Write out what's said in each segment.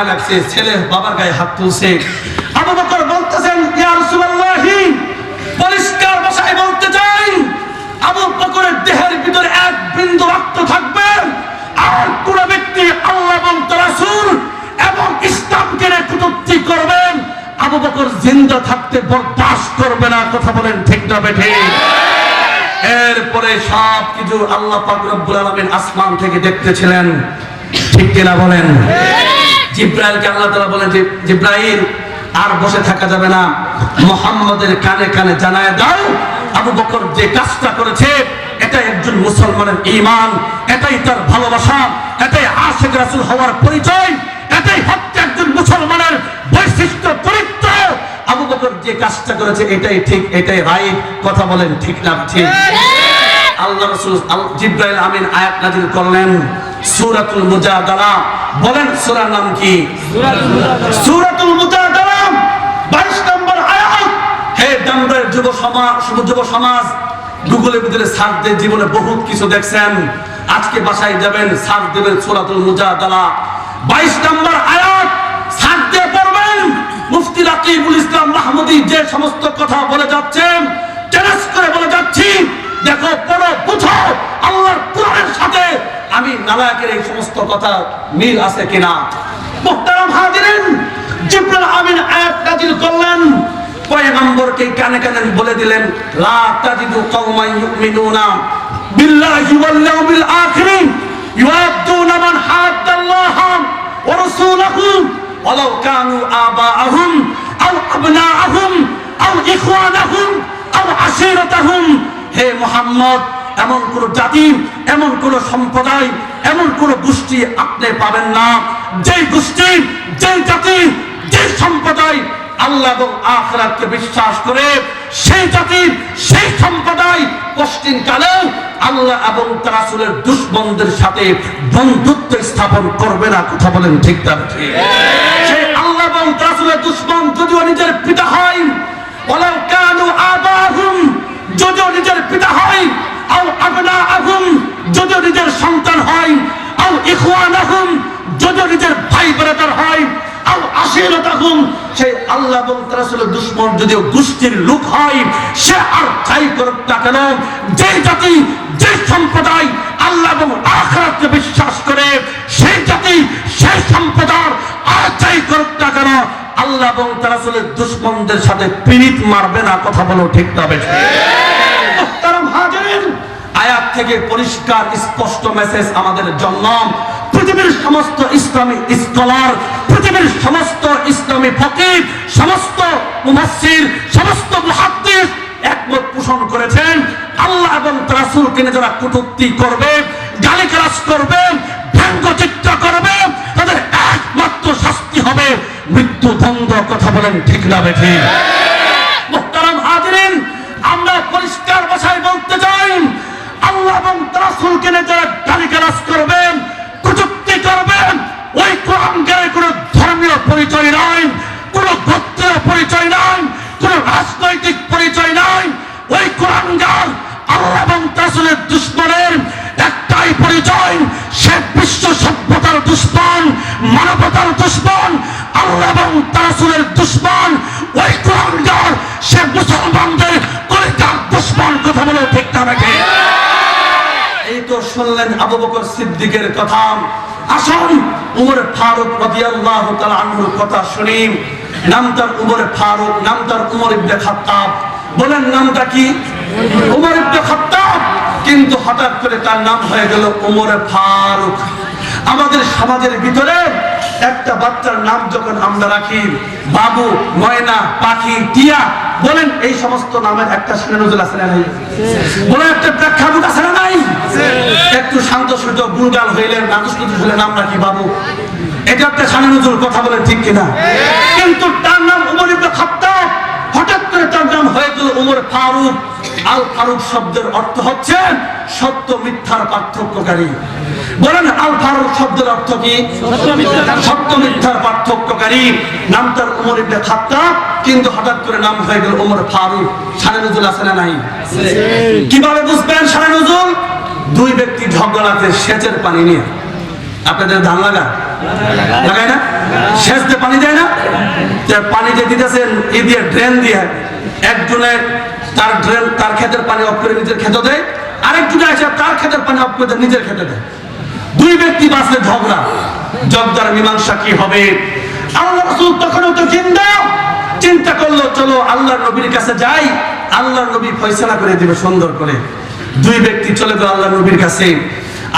লাগছে, ছেলে বাবার গায়ে হাত তুলছে। আবু বকর বলতেছেন, ইয়া রাসূলুল্লাহ, পরিষ্কার ভাষায় বলতে চাই, আবু বকরের দেহের ভিতরে এক বিন্দু রক্ত থাকবে আর কোন ব্যক্তি আল্লাহ এবং তার রাসূল এবং ইসলামকে কটূক্তি করবেন, আবু বকর জিন্দা থাকতে বরদাস্ত করবে না। কথা বলেন ঠিক না বেঠিক? এরপরে সব কিছু আল্লাহ পাক রব্বুল আলামিন আসমান থেকে দেখতেছিলেন, ঠিক কিনা বলেন? জিব্রাইলকে আল্লাহ তাআলা বলেন যে, জিব্রাইল আর বসে থাকা যাবে না, মুহাম্মদের কানে কানে জানায় দাও আবু বকর যে কাজটা করেছে এটা একজন মুসলমানের ঈমান, এটাই তার ভালোবাসা, এটাই আশিক রাসূল হওয়ার পরিচয়, এটাই হচ্ছে একজন মুসলমানের বৈশিষ্ট্য চরিত্র। আবু বকর যে কাজটা করেছে এটাই ঠিক, এটাই রাইট। কথা বলেন ঠিক না ঠিক? আল্লাহ রাসূল জিব্রাইল আমিন আয়াত নাযিল করলেন সূরাতুল মুজাদালা। বলেন সূরার নাম কি? সূরাতুল মুজাদালা 22 নম্বর আয়াত। হে দামদার যুব সমাজ, গুগলের ভিতরে সার্চ দিয়ে জীবনে বহুত কিছু দেখছেন, আজকে বাসায় যাবেন সার্চ দেবেন সূরাতুল মুজাদালা 22 নম্বর আয়াত, সার্চ দিয়ে পড়বেন। মুফতি রাকিবুল ইসলাম মাহমুদী যে সমস্ত কথা বলে যাচ্ছেন, চ্যালেঞ্জ করে বলে যাচ্ছি, দেখো পড়ো বুঝো আল্লাহর কোরআনের সাথে আমি নালায়েকের এই সমস্ত কথা মিল আছে কিনা। মুহতারাম হাজিরিন, জিবরিল আমিন আয়াত নাযিল করলেন, পয়গম্বরকে কানে কানে বলে দিলেন, লা তাজিদু কওমান ইউমিনুনা বিল্লাহি ওয়াল ইয়াউমিল আখির ইউআদ্দুনা মান হাদ্দাল্লাহ ওয়া রাসূলাহু ওয়ালাউ কানু আবাআহুম আও আবনাআহুম আও ইখওয়ানাহুম আও আশীরাতাহুম। হে মুহাম্মদ, এমন কোন জাতি, এমন কোন সম্প্রদায়, এমন কোন গোষ্ঠী আপনি পাবেন না যে গোষ্ঠী, যে জাতি, যে সম্প্রদায় আল্লাহ এবং আখিরাতকে বিশ্বাস করে, সেই জাতি, সেই সম্প্রদায় কষ্টিন কালে আল্লাহ এবং তার রাসূলের দুশমনদের সাথে বন্ধুত্ব স্থাপন করবে না। কথা বলেন ঠিক না ঠিক? সেই আল্লাহ এবং তার রাসূলের দুশমন যদিও নিজের পিতা হয়, ওয়ালাউ কানু আবাহুম, যদিও নিজের পিতা হয়, আও আবনাআহুম, যদিও নিজের সন্তান হয়, আও ইখওয়ানাহুম, যদিও নিজের ভাই ব্রাদার হয়, আও আশীরাতাহুম, সেই আল্লাহ এবং তার রাসূলের দুশমন যদিও গোষ্ঠীর লোক হয়, সে আর যাই করুক না কেন, যে জাতি, যে সম্প্রদায় আল্লাহ এবং আখিরাতকে বিশ্বাস করে, সেই জাতি, সেই সম্প্রদায় আর যাই করুক না কেন আল্লাহ এবং তার রাসূলের দুশমনদের সাথে পিরিত মারবে না। কথা বলো ঠিক না বেঠিক? মুহতারাম হাজিরিন, আয়াত থেকে পরিষ্কার স্পষ্ট মেসেজ আমাদের জন্য। পৃথিবীর সমস্ত ইসলামী স্কলার, পৃথিবীর সমস্ত ইসলামী ফকিহ, সমস্ত মুফাসসির, সমস্ত মুহাদ্দিস একমত পোষণ করেছেন, আল্লাহ এবং তার রাসূলকে যারা কটূক্তি করবে, গালিগালাজ করবে, ব্যঙ্গচিত্র করবে, তাদের একমাত্র শাস্তি হবে মৃত্যুদণ্ড। কথা বলেন ঠিক না বেঠিক? মুহতারাম হাজিরিন, আমরা পরিষ্কার ভাষায় বলতে চাই, আল্লাহ এবং তার রাসূলকে যারা গালিগালাজ করবেন, কটূক্তি করবেন, ওই কোরআনের কোনো ধর্মীয় পরিচয় নাই, কোনো গোত্রের পরিচয় নাই, কোনো রাজনৈতিক পরিচয় নাই। ওই কোরআনগার আল্লাহ এবং তার রাসূলের দুশমনের একটাই পরিচয়, সে বিশ্ব সভ্যতার দুশমন, মানবতার দুশমন, আল্লাহ এবং তার রাসূলের দুশমন। ওই কোরআনগার সে মুসলমানদের কলিজার দুশমন। কথা বলে ঠিক না নাকি? এই তো শুনলেন আবু বকর সিদ্দিকের কথা। আসুন উমর ফারুক রাদিয়াল্লাহু তাআলা আনহুর কথা শুনি। নাম তার উমর ফারুক, নাম তার উমর ইবনে খাত্তাব। বলেন নামটা কি? উমর ইবনে খাত্তাব। কিন্তু হঠাৎ করে তার নাম হয়ে গেল উমর ফারুক। আমাদের সমাজের ভিতরে একটা বাচ্চার নাম যখন আমরা রাখি, বাবু, ময়না, পাখি, টিয়া, বলেন এই সমস্ত নামের একটা শানে-নজুল আছে না নাই? বলেন একটা প্রেক্ষাপট আছে না নাই? একটু শান্ত সূর্য গুলগাল হইলেন, নাদুস-নুদুস হইলে নাম রাখি বাবু, এটা একটা শানে-নজুল। কথা বলেন ঠিক কিনা? কিন্তু তার নাম উমর ইবনে খাত্তাব, হঠাৎ করে তার নাম হয়ে গেল উমর ফারুক। আল ফারুক শব্দের অর্থ হচ্ছে সত্য মিথ্যার পার্থক্যকারী। বলেন আল ফারুক শব্দের অর্থ কি? সত্য মিথ্যার পার্থক্যকারী। নাম তার উমর ইবনে খাত্তাব, কিন্তু হঠাৎ করে নাম হয়ে গেল উমর ফারুক। শানে-নজুল আছে না নাই? কিভাবে বুঝবেন শানে-নজুল? দুই ব্যক্তি ঝগড়া লাগছে সেচের পানি নিয়ে। আপনাদের ধান লাগা লাগায় না? সেচ দিয়ে পানি দেয় না? পানি যে দিতেছেন এই দিয়ে ড্রেন দিয়ে, একজনে তার ড্রেন তার ক্ষেতের পানি অফ করে নিজের খেতে দেয়, আরেকজনে এসে তার ক্ষেতের পানি অফ করে নিজের খেতে দেয়। দুই ব্যক্তি বাসে ঝগড়া, ঝগড়ার মীমাংসা কি হবে? আল্লাহ রাসূল তখনও তো চিন্তা করলো, চলো আল্লাহর নবীর কাছে যাই, আল্লাহর নবী ফয়সালা করে দিবে সুন্দর করে। দুই ব্যক্তি চলে গেল আল্লাহর নবীর কাছে।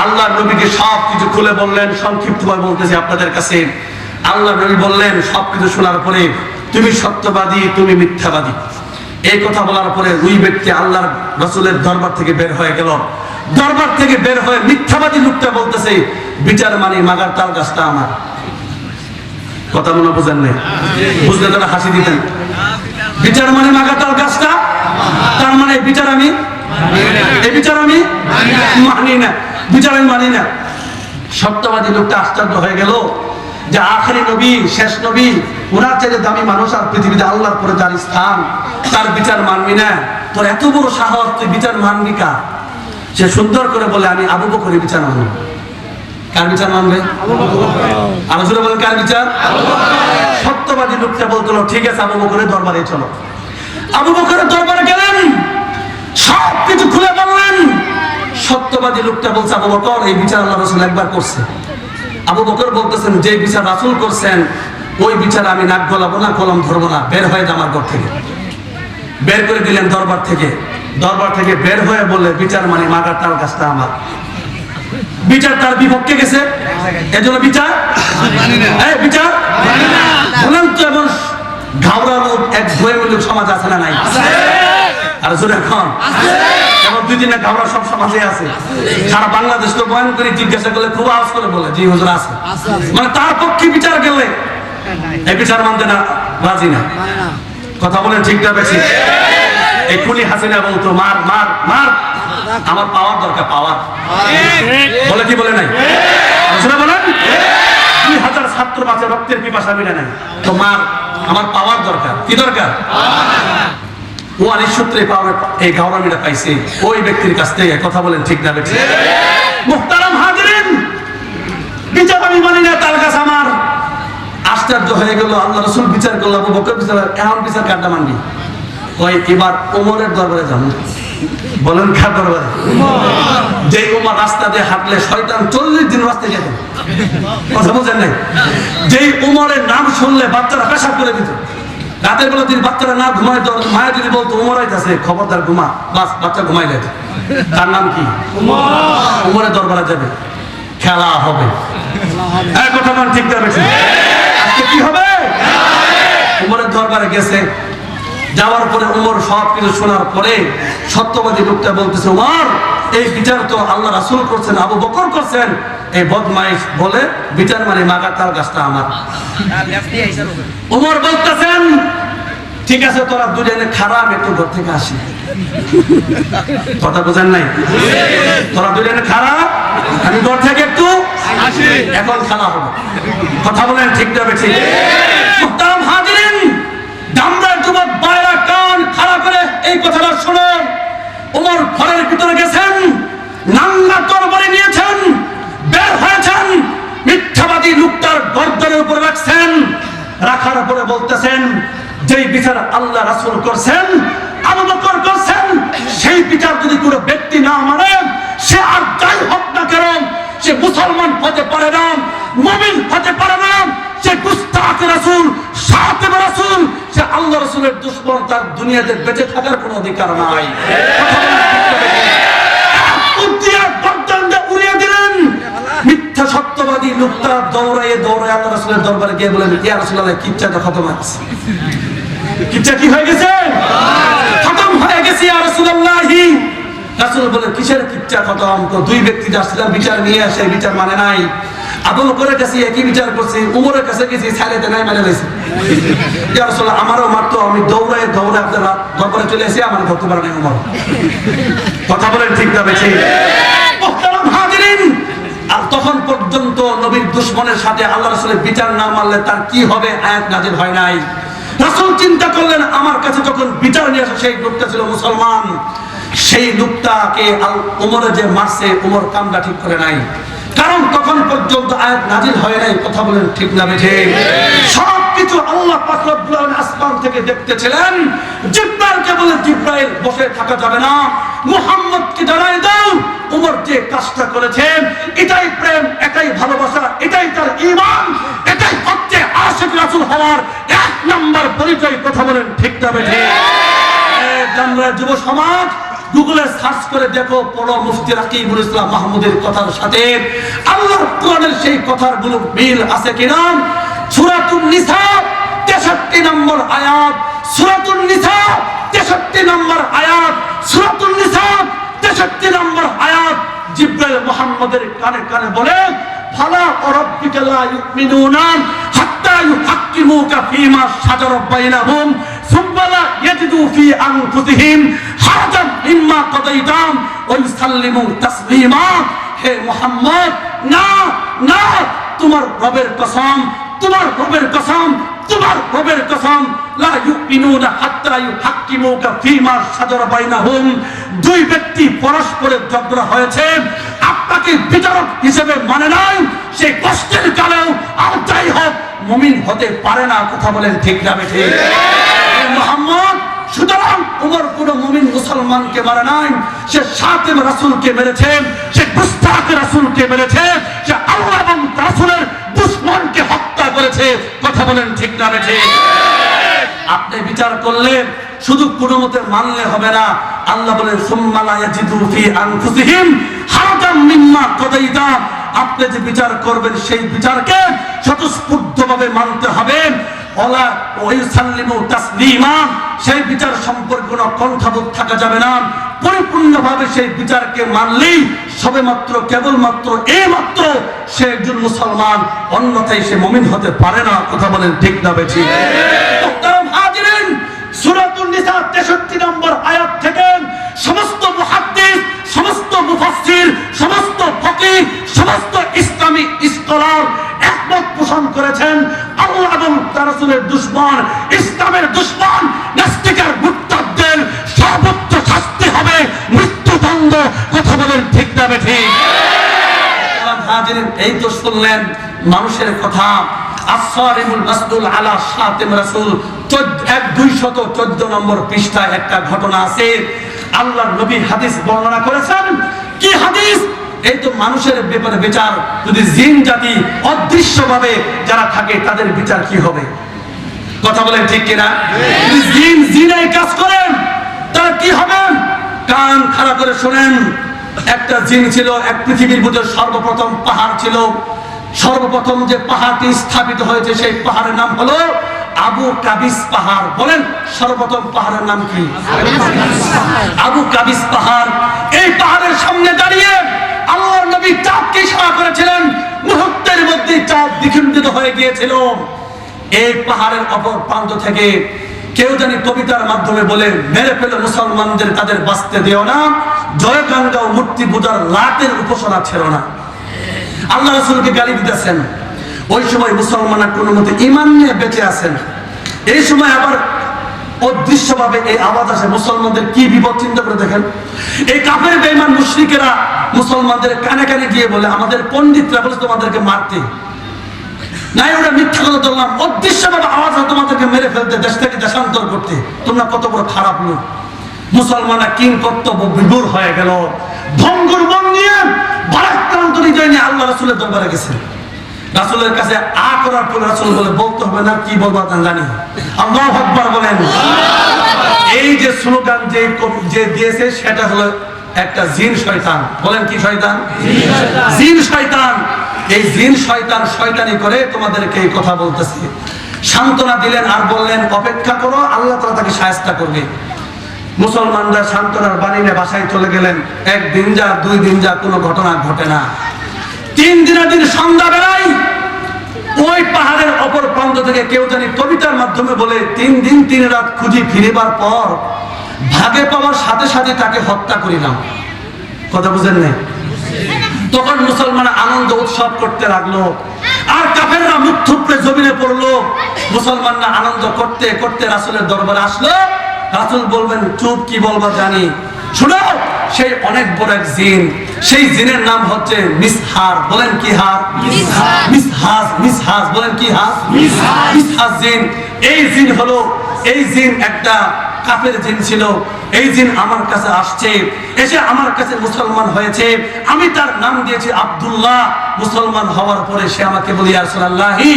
আল্লাহর নবীকে সবকিছু খুলে বললেন, সংক্ষিপ্তভাবে বলতেছি আপনাদের কাছে। আল্লাহর নবী বললেন সবকিছু শোনার পরে, তুমি সত্যবাদী, তুমি মিথ্যাবাদী। এই কথা বলার পরে ওই ব্যক্তি আল্লাহর রাসূলের দরবার থেকে বের হয়ে গেল। দরবার থেকে বের হয়ে মিথ্যাবাদী লোকটা বলতেছে, বিচার মানি মাগার তাল গাছটা আমার। কথা মনে বোঝেন নাই? বুঝলে তারা হাসি দিতেন। বিচার মানে মাগার তাল গাছটা, তার মানে বিচার আমি এই বিচার আমি মানি না, বিচার আমি মানি না। সত্যবাদী লোকটা আশ্চর্য হয়ে গেল যে আখেরি নবী, শেষ নবী, ওনার চাইতে দামি মানুষ আর পৃথিবীতে আল্লাহর পরে যার স্থান, তার বিচার মানবি না? তোর এত বড় সাহস, তুই বিচার মানবি কার? সে সুন্দর করে বলে, আমি আবু বকরের বিচার মানব। কার বিচার মানবে? আলোচনা বলে কার বিচার? সত্যবাদী লোকটা বলতো, ঠিক আছে আবু বকরের দরবারে চলো। আবু বকরের দরবারে গেলেন, সবকিছু খুলে বললেন। সত্যবাদী লোকটা বলছে, আবু বকর এই বিচার আল্লাহ রাসূল একবার করছে। আবু বকর বলতেছেন, যে বিচার রাসূল করছেন ওই বিচার আমি নাক গলাবো না, কলম ধরবো না, বের হয়ে যা আমার ঘর থেকে। বের করে দিলেন দরবার থেকে। দরবার থেকে বের হয়ে বললে, বিচার মানে মাগার তাল গাছটা আমার। বিচার তার বিপক্ষে গেছে, এজন্য বিচার বিচার বলেন তো। এমন ঘাওড়ানো এক ভয়মূলক সমাজ আছে না নাই? আর জোরে এখন এমন দুই দিনে ঘাওড়া সব সমাজে আছে। সারা বাংলাদেশ তো বয়ান করে জিজ্ঞাসা করলে খুব আওয়াজ করে বলে, জি হুজুর আছে। মানে তার পক্ষে বিচার গেলে এই বিচার মানতে না রাজি না। কথা বলেন ঠিক না বেশি? এক্ষুনি হাসিনা বলতো, মার মার মার, আমার পাওয়ার দরকার, পাওয়ার। বলে কি বলে নাই? হাসিনা বলেন 2000 ছাত্র বাঁচে, রক্তের পিপাসা মিটে নাই, তো মার, আমার পাওয়ার দরকার। কি দরকার? ও আনিস সূত্রে পাওয়ার, এই গাওরামিটা পাইছে ওই ব্যক্তির কাছ থেকে। কথা বলেন ঠিক না বেশি? মুহতারাম হাজিরিন, বিচার আমি মানি না, তার কাছে আমার। আশ্চর্য হয়ে গেল, আল্লাহ রাসূল বিচার করলো, আবু বকর বিচার, এখন বিচার কারটা মানবি? ওই এবার ওমরের দরবারে যান। বলেন কার দরবারে? যে ওমর রাস্তা দিয়ে হাঁটলে শয়তান 40 দিন রাস্তায় যেত। কথা বুঝেন নাই? যেই ওমরের নাম শুনলে বাচ্চারা পেশাব করে দিত। রাতের বেলা যদি বাচ্চারা না ঘুমায়, মায়া যদি বলতো ওমর আইতাছে, খবরদার ঘুমা, বাস বাচ্চা ঘুমাই যেত। তার নাম কি? ওমরের দরবারে যাবে, খেলা হবে। এক কথা মান ঠিক না বেশি? আজকে কি হবে? ওমরের দরবারে গেছে, যাওয়ার পরে ওমর সবকিছু শোনার পরে সত্যবাদী লোকটা বলতেছে, ওমর এই বিচার তো আল্লাহ রাসূল করছেন, আবু বকর করছেন। এই বদমাইশ বলে বিচার মানে মাগার তাল গাছটা আমার। ওমর বলতেছেন, ঠিক আছে তোরা দুজনে খারাপ, একটু ঘর থেকে আসি। কথা বোঝেন নাই? তোরা দুজনে খারাপ, আমি ঘর থেকে একটু আসি, এখন খেলা হবে। কথা বলেন ঠিক না বেশি? মুহতারাম হাজিরিন, দামদার যুবক বাইরা কান খাড়া করে এই কথাটা শুনো। ওমর ঘরের ভিতরে গেছেন, নাঙ্গা তরবারি নিয়েছেন, বের হয়েছেন, মিথ্যাবাদী লোকটার গর্দনের উপরে রাখছেন। রাখার পরে বলতেছেন, যেই বিচার আল্লাহ রাসূল করছেন, আবু বকর করছেন, সেই বিচার যদি কোনো ব্যক্তি না মানে, সে আর যাই হোক না কেন, সে মুসলমান হতে পারে না, মুমিন হতে পারে না, সে গুস্তাখ রাসূল, শাতিব রাসূল, সে আল্লাহ রাসূলের দুশমন, তার দুনিয়াতে বেঁচে থাকার কোনো অধিকার নাই। মিথ্যা সত্যবাদী লোকটা দৌড়ায় দৌড়ায় আল্লাহ রাসূলের দরবারে গিয়ে বলেন, ইয়া রাসূলুল্লাহ, কিচ্ছাটা খতম আছে। কিচ্ছা কি হয়ে গেছে? খতম হয়ে গেছে ইয়া রাসূলুল্লাহ। রাসূল বলেন, কিসের কিচ্ছা খতম? তো দুই ব্যক্তি যাচ্ছিলাম বিচার নিয়ে, আসে বিচার মানে নাই। আবু বকরের কাছে একই বিচার করছি, উমরের কাছে গেছি, ছাইলেতে নাই মানে লাইছে। ইয়া রাসূলুল্লাহ, আমারও মারতো, আমি দৌড়ায় দৌড়ায় আপনার দরবারে চলে এসে আমার ধরতে পারে নাই উমর। কথা বলেন ঠিক না বেশি? মুহতারাম হাজিরিন, আর তখন পর্যন্ত নবীর দুশমনের সাথে আল্লাহ রাসূলের বিচার না মানলে তার কি হবে আয়াত নাযিল হয় নাই। রাসূল চিন্তা করলেন, আমার কাছে যখন বিচার নিয়ে আসে সেই লোকটা ছিল মুসলমান, সেই লোকটাকে ওমরে যে মারছে, ওমর কামটা ঠিক করে নাই। কারণ তখন পর্যন্ত আয়াত নাজিল হয় নাই। কথা বলেন ঠিক না বেঠিক? সবকিছু আল্লাহ পাক রব্বুল আলামিন আসমান থেকে দেখতেছিলেন। জিব্রাইলকে বলে, জিব্রাইল বসে থাকা যাবে না, মুহাম্মদকে জানাই দাও ওমর যে কাজটা করেছেন এটাই প্রেম, এটাই ভালোবাসা, এটাই তার ঈমান, এটাই হচ্ছে আশিক রাসূল হওয়ার এক নাম্বার পরিচয়। কথা বলেন ঠিক না বেঠিক? আমরা যুব সমাজ গুগলে সার্চ করে দেখো, পড়ো মুফতি রাকিবুল ইসলাম মাহমুদের কথার সাথে আল্লাহর কোরআনের সেই কথার গুলো মিল আছে কিনা। সূরাতুন নিসা 63 নম্বর আয়াত, সূরাতুন নিসা 63 নম্বর আয়াত, সূরাতুন নিসা 63 নম্বর আয়াত। জিব্রাইল মুহাম্মদের কানে কানে বলে, ফালা রাব্বিকা লা ইউমিনুনা হাত্তা ইউহাক্কিমুকা ফীমা শাজারা বাইনাহুম সুম্মা লা ইয়াজিদু ফী আনফুসিহিম হারাজান মিম্মা কাদাইতা ওয়া ইউসাল্লিমু তাসলিমা। হে মুহাম্মদ, না না, তোমার রবের কসম, তোমার রবের কসম, তোমার রবের কসম, লা ইউমিনুনা হাত্তা ইউহাক্কিমুকা ফীমা শাজারা বাইনাহুম। দুই ব্যক্তি পরস্পরের ঝগড়া হয়েছে, আপনাকে বিচারক হিসেবে মানে নাই, সেই কষ্টের কালেও আর যাই হোক মুমিন হতে পারে না। কথা বলেন ঠিক না বেঠিক? মুহাম্মদ সুতরাং ওমর কোন মুমিন মুসলমানকে মারে নাই, সে শাতিম রাসূলকে মেরেছে, সে গুস্তাখ রাসূলকে মেরেছে, সে আল্লাহ এবং রাসূলের দুশমনকে হত্যা করেছে। কথা বলেন ঠিক না বেঠিক? আপনি বিচার করলে শুধু কোনো মতে মানলে হবে না। আল্লাহ বলেন, সুম্মা লা ইয়াজিদু ফী আনফুসিহিম হারাজাম মিম্মা কাদাইতা। আপনি যে বিচার করবেন সেই বিচারকে স্বতঃস্ফূর্তভাবে মানতে হবে। ওয়ালা ওয়াইসাল্লিমু তাসলিমা, সেই বিচার সম্পর্কে কোনো কণ্ঠাবোধ থাকা যাবে না। পরিপূর্ণভাবে সেই বিচারকে মানলেই সবেমাত্র কেবলমাত্র এইমাত্র সে একজন মুসলমান, অন্যথায় সে মুমিন হতে পারে না। কথা বলেন ঠিক না বেঠিক? মুহতারাম হাজিরিন, সূরাতুন নিসা 63 নম্বর আয়াত থেকে সমস্ত মুহাদ্দিস, সমস্ত মুফাসসির, সমস্ত ফকিহ, সমস্ত ইসলামী স্কলার একমত পোষণ করেছেন, আল্লাহ এবং তার রাসূলের দুশমন, ইসলামের দুশমন, নাস্তিকের মুরতাদদের সর্বোচ্চ শাস্তি হবে মৃত্যুদণ্ড। কথা বলেন ঠিক না বেঠিক? হাজিরিন, এই তো শুনলেন মানুষের কথা। আসসারিমুল মাসদুল আলা শাতিম রাসূল 214 নম্বর পৃষ্ঠায় একটা ঘটনা আছে। আল্লাহর নবী হাদিস বর্ণনা করেছেন। কি হাদিস? এই তো মানুষের ব্যাপারে বিচার, যদি জিন জাতি অদৃশ্যভাবে যারা থাকে তাদের বিচার কি হবে? কথা বলেন ঠিক কিনা? যদি জিন জিনাই কাজ করেন তারা কি হবে? কান খাড়া করে শুনেন। একটা জিন ছিল, এক পৃথিবীর বুকে সর্বপ্রথম পাহাড় ছিল। সর্বপ্রথম যে পাহাড়টি স্থাপিত হয়েছে সেই পাহাড়ের নাম হলো আবু কাবিস পাহাড়। বলেন, সর্বপ্রথম পাহাড়ের নাম কি? আবু কাবিস পাহাড়। এই পাহাড়ের সামনে দাঁড়িয়ে আল্লাহর নবী চাঁদকে ইশারা করেছিলেন, মুহূর্তের মধ্যে চাঁদ দ্বিখণ্ডিত হয়ে গিয়েছিল। এই পাহাড়ের অপর প্রান্ত থেকে কেউ জানি কবিতার মাধ্যমে বলে, মেরে ফেলে মুসলমানদের, তাদের বাঁচতে দিও না, জয় গঙ্গা ও মূর্তি পূজার লাটের উপাসনা ছিল না। আল্লাহ রাসূলকে গালি দিতেছেন। ওই সময় মুসলমানরা কোনো মতে ঈমান নিয়ে বেঁচে আছেন। এই সময় আবার অদৃশ্যভাবে এই আওয়াজ আসে। মুসলমানদের কি বিপদ চিন্তা করে দেখেন। এই কাফের বেঈমান মুশরিকেরা মুসলমানদের কানে কানে গিয়ে বলে, আমাদের পণ্ডিতরা বলে তোমাদেরকে মারতে নাই, ওরা মিথ্যা কথা বললাম, অদৃশ্যভাবে আওয়াজ হয় তোমাদেরকে মেরে ফেলতে, দেশ থেকে দেশান্তর করতে। তোমরা কত বড় খারাপ লোক। মুসলমানরা কিং কর্তব্য বিভোর হয়ে গেল। ভঙ্গুর মন নিয়ে ভারাক্রান্ত হৃদয় নিয়ে আল্লাহ রাসূলের দরবারে গেছে। রাসূলের কাছে আ করার পর রাসূল বলে, বলতে হবে না, কি বলবো তা জানি। আল্লাহু আকবার বলেন। এই যে স্লোগান যে দিয়েছে সেটা হলো একটা জিন শয়তান। বলেন, কি শয়তান? জিন শয়তান। এই জিন শয়তান শয়তানি করে তোমাদেরকে এই কথা বলতেছে। সান্ত্বনা দিলেন আর বললেন, অপেক্ষা করো, আল্লাহ তাআলা তাকে শায়েস্তা করবে। মুসলমানরা সান্ত্বনার বাণী নিয়ে বাসায় চলে গেলেন। একদিন যা, 2 দিন যা, কোনো ঘটনা ঘটে না। 3 দিনের দিন সন্ধ্যা বেলায় ওই পাহাড়ের অপর প্রান্ত থেকে কেউ জানি কবিতার মাধ্যমে বলে, 3 দিন 3 রাত খুঁজি ফিরিবার পর ভাগে পাওয়ার সাথে সাথে তাকে হত্যা করিলাম। কথা বুঝেন নাই? তখন মুসলমানরা আনন্দ উৎসব করতে লাগলো, আর কাফেররা মুখ থুবড়ে জমিনে পড়লো। মুসলমানরা আনন্দ করতে করতে রাসূলের দরবারে আসলো। রাসূল বলবেন, চুপ, কি বলবা জানি, শুনো, সেই অনেক বড় এক জিন, সেই জিনের নাম হচ্ছে মিসহার। বলেন কি হার? মিসহাস। মিসহাস বলেন কি হার? মিসহাস জিন। এই জিন হলো, এই জিন একটা কাফের জিন ছিল। এই জিন আমার কাছে আসছে, এসে আমার কাছে মুসলমান হয়েছে। আমি তার নাম দিয়েছি আব্দুল্লাহ। মুসলমান হওয়ার পরে সে আমাকে বলি, ইয়া রাসূলুল্লাহি,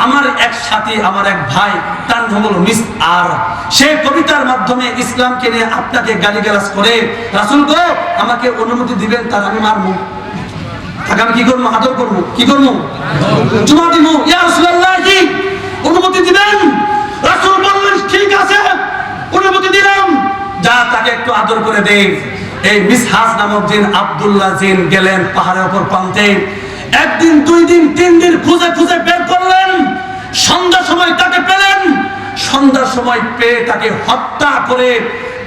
আমার এক সাথী, আমার এক ভাই, তার নাম হলো মিসআর। সে কবিতার মাধ্যমে ইসলামকে নিয়ে আপনাকে গালিগালাজ করে, রাসূল গো আমাকে অনুমতি দিবেন, তার আমি মারবো, তাকে আমি কি করবো? আদর করবো। কি করবো? চুমা দিব। ইয়া রাসূলুল্লাহি, অনুমতি দিবেন? রাসূল বললেন ঠিক আছে, অনুমতি দিলাম, যা তাকে একটু আদর করে দে। এই মিসহাস নামক জিন, আব্দুল্লাহ জিন, গেলেন পাহাড়ের উপর প্রান্তে। একদিন, দুই দিন, তিন দিন খুঁজে খুঁজে বের করলেন। সন্ধ্যার সময় তাকে পেলেন। সন্ধ্যার সময় পেয়ে তাকে হত্যা করে,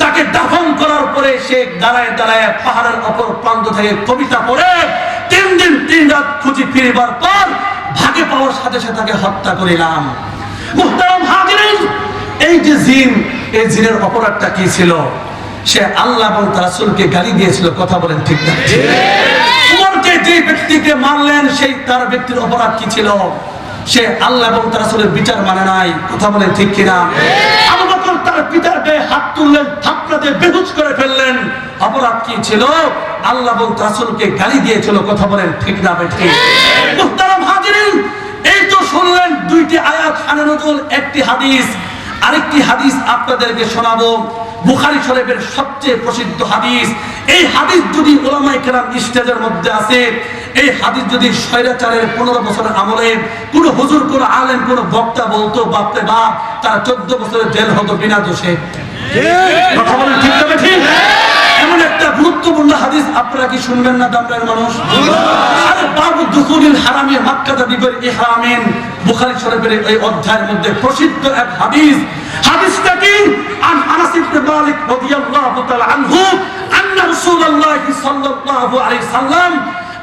তাকে দাফন করার পরে সে দাঁড়ায় দাঁড়ায় পাহাড়ের অপর প্রান্ত থেকে কবিতা পড়ে 3 দিন 3 রাত খুঁজি ফিরবার পর ভাগে পাওয়ার সাথে সাথে তাকে হত্যা করিলাম। মুহতারাম হাজিরিন, এই যে জিন, এই জিনের অপরাধটা কি ছিল? সে আল্লাহ এবং তার রাসূলকে গালি দিয়েছিল। কথা বলেন ঠিক না? উমরকে যে ব্যক্তিকে মারলেন, সেই তার ব্যক্তির অপরাধ কি ছিল? সে আল্লাহ এবং তার রাসূলের বিচার মানে নাই। কথা বলেন ঠিক কিনা? আবু বকর তার পিতার গায়ে হাত তুললেন, থাপড়াতে বেহুশ করে ফেললেন। অপরাধ কি ছিল? আল্লাহ এবং তার রাসূলকে গালি দিয়েছিল। কথা বলেন ঠিক না? ঠিক। মুহতারাম হাজিরিন, এই তো শুনলেন দুইটি আয়াত শানে নজুল, একটি হাদিস। আরেকটি হাদিস আপনাদেরকে শোনাবো, বুখারী শরীফের সবচেয়ে প্রসিদ্ধ হাদিস। এই হাদিস যদি উলামায়ে কেরাম স্টেজের মধ্যে আছে, এই হাদিস যদি স্বৈরাচারের 15 বছরের আমলে কোন হুজুর, কোন আলেম, কোন বক্তা বলতো, বাপরে বাপ, তার 14 বছরের জেল হতো বিনা দোষে। কথা বলেন ঠিক না? ঠিক। এমন একটা গুরুত্বপূর্ণ হাদিস আপনারা কি শুনবেন না? দামরার মানুষ, আরে বাবু দুখুলিল হারামে মাক্কাতা বিগর ইহরামিন, বুখারী শরীফের এই অধ্যায়ের মধ্যে প্রসিদ্ধ এক হাদিস। হাদিসটা কি? আন আনাস ইবনে মালিক রাদিয়াল্লাহু তাআলা আনহু আন্না রাসূলুল্লাহ সাল্লাল্লাহু আলাইহি সাল্লাম,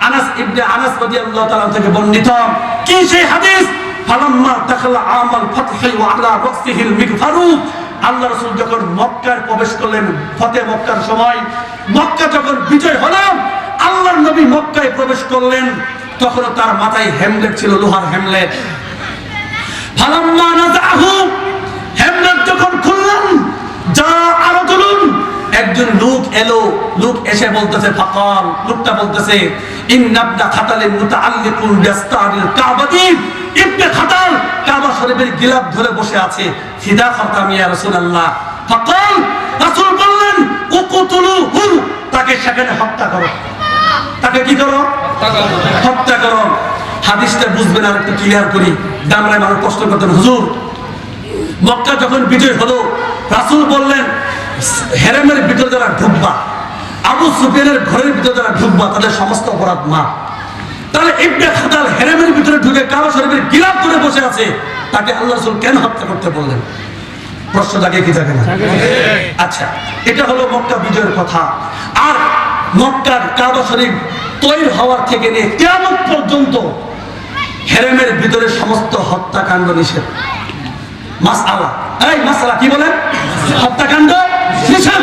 আনাস ইবনে আনাস রাদিয়াল্লাহু তাআলা থেকে বর্ণিত। কি সেই হাদিস? ফালাম্মা দাখালা আমাল ফাতহি ওয়া আলা রাসিহিল মিগফারু, আল্লাহ রাসূল যখন মক্কায় প্রবেশ করলেন, ফতে মক্কার সময়, মক্কা যখন বিজয় হলো, আল্লাহর নবী মক্কায় প্রবেশ করলেন, তখন তার মাথায় হেমলেট ছিল, লোহার হেমলেট। ফালাম্মা নাযাহু, হেমলেট যখন খুললেন, যা আরাদুলুন, একজন লোক এলো। লোক এসে বলতেছে, ফাকাল, লোকটা বলতেছে, ইন্নাবনা খাতালিন মুতাআল্লিকুন বিআস্তারিল কাবাতি, ইবনে খাতাল কাবা শরীফের গিলাফ ধরে বসে আছে। ফিদা খাতাম ইয়া রাসূলুল্লাহ। ফাকাল, রাসূল বললেন, উকতুলুহু, তাকে সেখানে হত্যা করো। তাকে কি করো? হত্যা করো। হাদিসটা বুঝবেন, আর একটু ক্লিয়ার করি। দামরায় মানুষ কষ্ট করতেন, হুজুর মক্কা যখন বিজয় হলো, রাসূল বললেন, হেরেমের ভিতরে যারা ঢুকবা, আবু সুফিয়ানের ঘরের ভিতরে যারা ঢুকবা, তাদের সমস্ত অপরাধ মাফ। তাহলে ইবনে খাতাল হেরেমের ভিতরে ঢুকে কাবা শরীফের গিলাফ ধরে বসে আছে, তাকে আল্লাহ রাসূল কেন হত্যা করতে বললেন? প্রশ্ন জাগে কি জাগে না? আচ্ছা, এটা হলো মক্কা বিজয়ের কথা। আর মক্কার কাবা শরীফ তৈরি হওয়ার থেকে নিয়ে কিয়ামত পর্যন্ত হেরেমের ভিতরে সমস্ত হত্যাকাণ্ড নিষেধ। মাসআলা, এই মাসআলা কি বলেন? হত্যাকাণ্ড নিষেধ।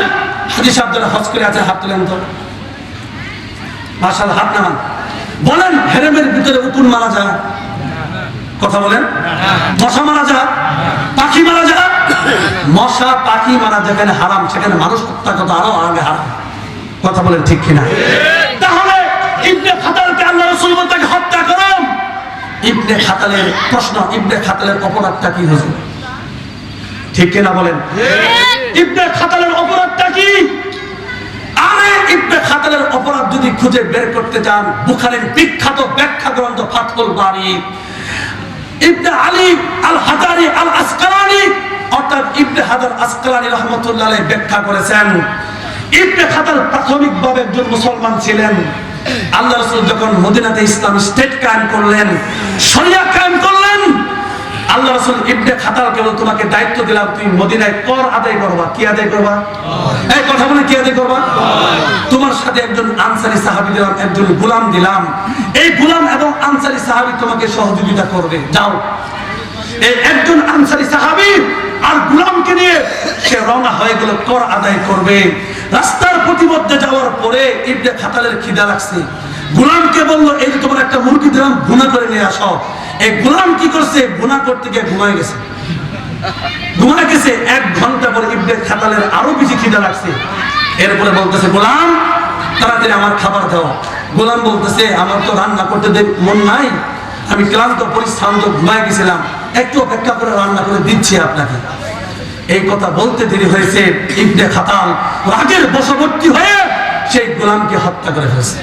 হাজী সাহেব যারা হজ করে আছে, হাত তুলেন তো। মাশাআল্লাহ, হাত নামান। বলেন, হেরেমের ভিতরে উকুন মারা যায়? কথা বলেন। মশা মারা যায়? পাখি মারা যায়? মশা পাখি মারা যেখানে হারাম, সেখানে মানুষ হত্যা করা আরো আগে হারাম। কথা বলেন ঠিক কিনা? তাহলে ইবনে খাতালকে আল্লাহ রাসূল বলতে হত্যা করো। ইবনে খাতালের প্রশ্ন, ইবনে খাতালের অপরাধটা কি হয়েছে? ঠিক কিনা বলেন? ইবনে খাতালের অপরাধটা কি? আরে ইবনে খাতালের অপরাধ যদি খুঁজে বের করতে চান, বুখারীর বিখ্যাত ব্যাখ্যা গ্রন্থ ফাতহুল বারী, ইবনে আলী আল হাজারি আল আসকালানি, অর্থাৎ ইবনে হাজার আসকালানি রাহমাতুল্লাহ আলাইহি ব্যাখ্যা করেছেন, ইবনে খাতাল প্রাথমিকভাবে একজন মুসলমান ছিলেন। আল্লাহ রাসূল যখন মদিনাতে ইসলাম স্টেট কায়েম করলেন, শরিয়া কায়েম করলেন, আল্লাহ রাসূল ইবনে খাতালকে বললেন, তোমাকে দায়িত্ব দিলাম, তুমি মদিনায় কর আদায় করবা। কি আদায় করবা? এই কথা বলে, কি আদায় করবা? তোমার সাথে একজন আনসারী সাহাবী দিলাম, একজন গোলাম দিলাম। এই গোলাম এবং আনসারী সাহাবী তোমাকে সহযোগিতা করবে। যাও। এই একজন আনসারী সাহাবী আর গোলামকে নিয়ে সে রওনা হয়ে গেল, কর আদায় করবে। রাস্তার প্রতিমধ্যে যাওয়ার পরে ইবনে খাতালের খিদা লাগছে। গোলামকে বললো, এই যে তোমার একটা মুরগি দিলাম, ভুনা করে নিয়ে আসো। এই গোলাম কি করছে, ভুনা করতে গিয়ে ঘুমায় গেছে। 1 ঘন্টা পরে ইবনে খাতালের আরো বেশি খিদা লাগছে। এরপরে বলতেছে, গোলাম তাড়াতাড়ি আমার খাবার দাও। গোলাম বলতেছে, আমার তো রান্না করতে মন নাই, আমি ক্লান্ত পরিশ্রান্ত ঘুমায় গেছিলাম, একটু অপেক্ষা করে রান্না করে দিচ্ছি আপনাকে। এই কথা বলতে দেরি হয়েছে, ইবনে খাতাল রাগের বশবর্তী হয়ে সেই গোলামকে হত্যা করে ফেলেছে।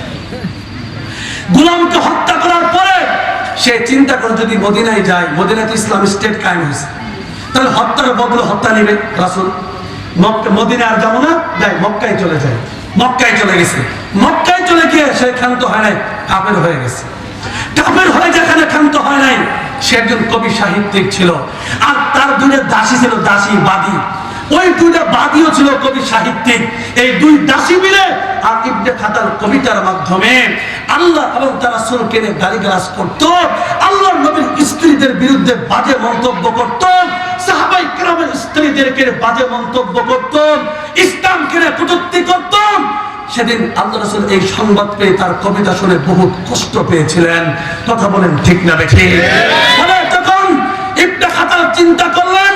গোলামকে হত্যা করার পরে সে চিন্তা করে, যদি মদিনায় যায়, মদিনাতে ইসলাম স্টেট কায়েম হয়েছে, তাহলে হত্যার বদলে হত্যা নেবে রাসূল। মদিনা আর যাবো না, যাই মক্কায় চলে যায়। মক্কায় চলে গেছে। মক্কায় চলে গিয়ে সে ক্ষান্ত হয় নাই, কাফের হয়ে গেছে। কাফের হয়ে যেখানে ক্ষান্ত হয় নাই, সে একজন কবি সাহিত্যিক ছিল। আর তার 2 দাসী ছিল, দাসী বাদী। ওই 2 বাদীও ছিল কবি সাহিত্যিক। এই 2 দাসী মিলে আর ইবনে খাতাল কবিতার মাধ্যমে আল্লাহ এবং তার রাসূলকে নিয়ে গালিগালাজ করত, আল্লাহর নবীর স্ত্রীদের বিরুদ্ধে বাজে মন্তব্য করত, সাহাবাই কেরামের স্ত্রীদেরকে বাজে মন্তব্য করত, ইসলামকে নিয়ে কটূক্তি করত। সেদিন আল্লাহ রাসূল এই সংবাদ পেয়ে তার কবিতা শুনে বহুত কষ্ট পেয়েছিলেন। কথা বলেন ঠিক না বেঠিক? তখন ইবনে খাতাল চিন্তা করলেন,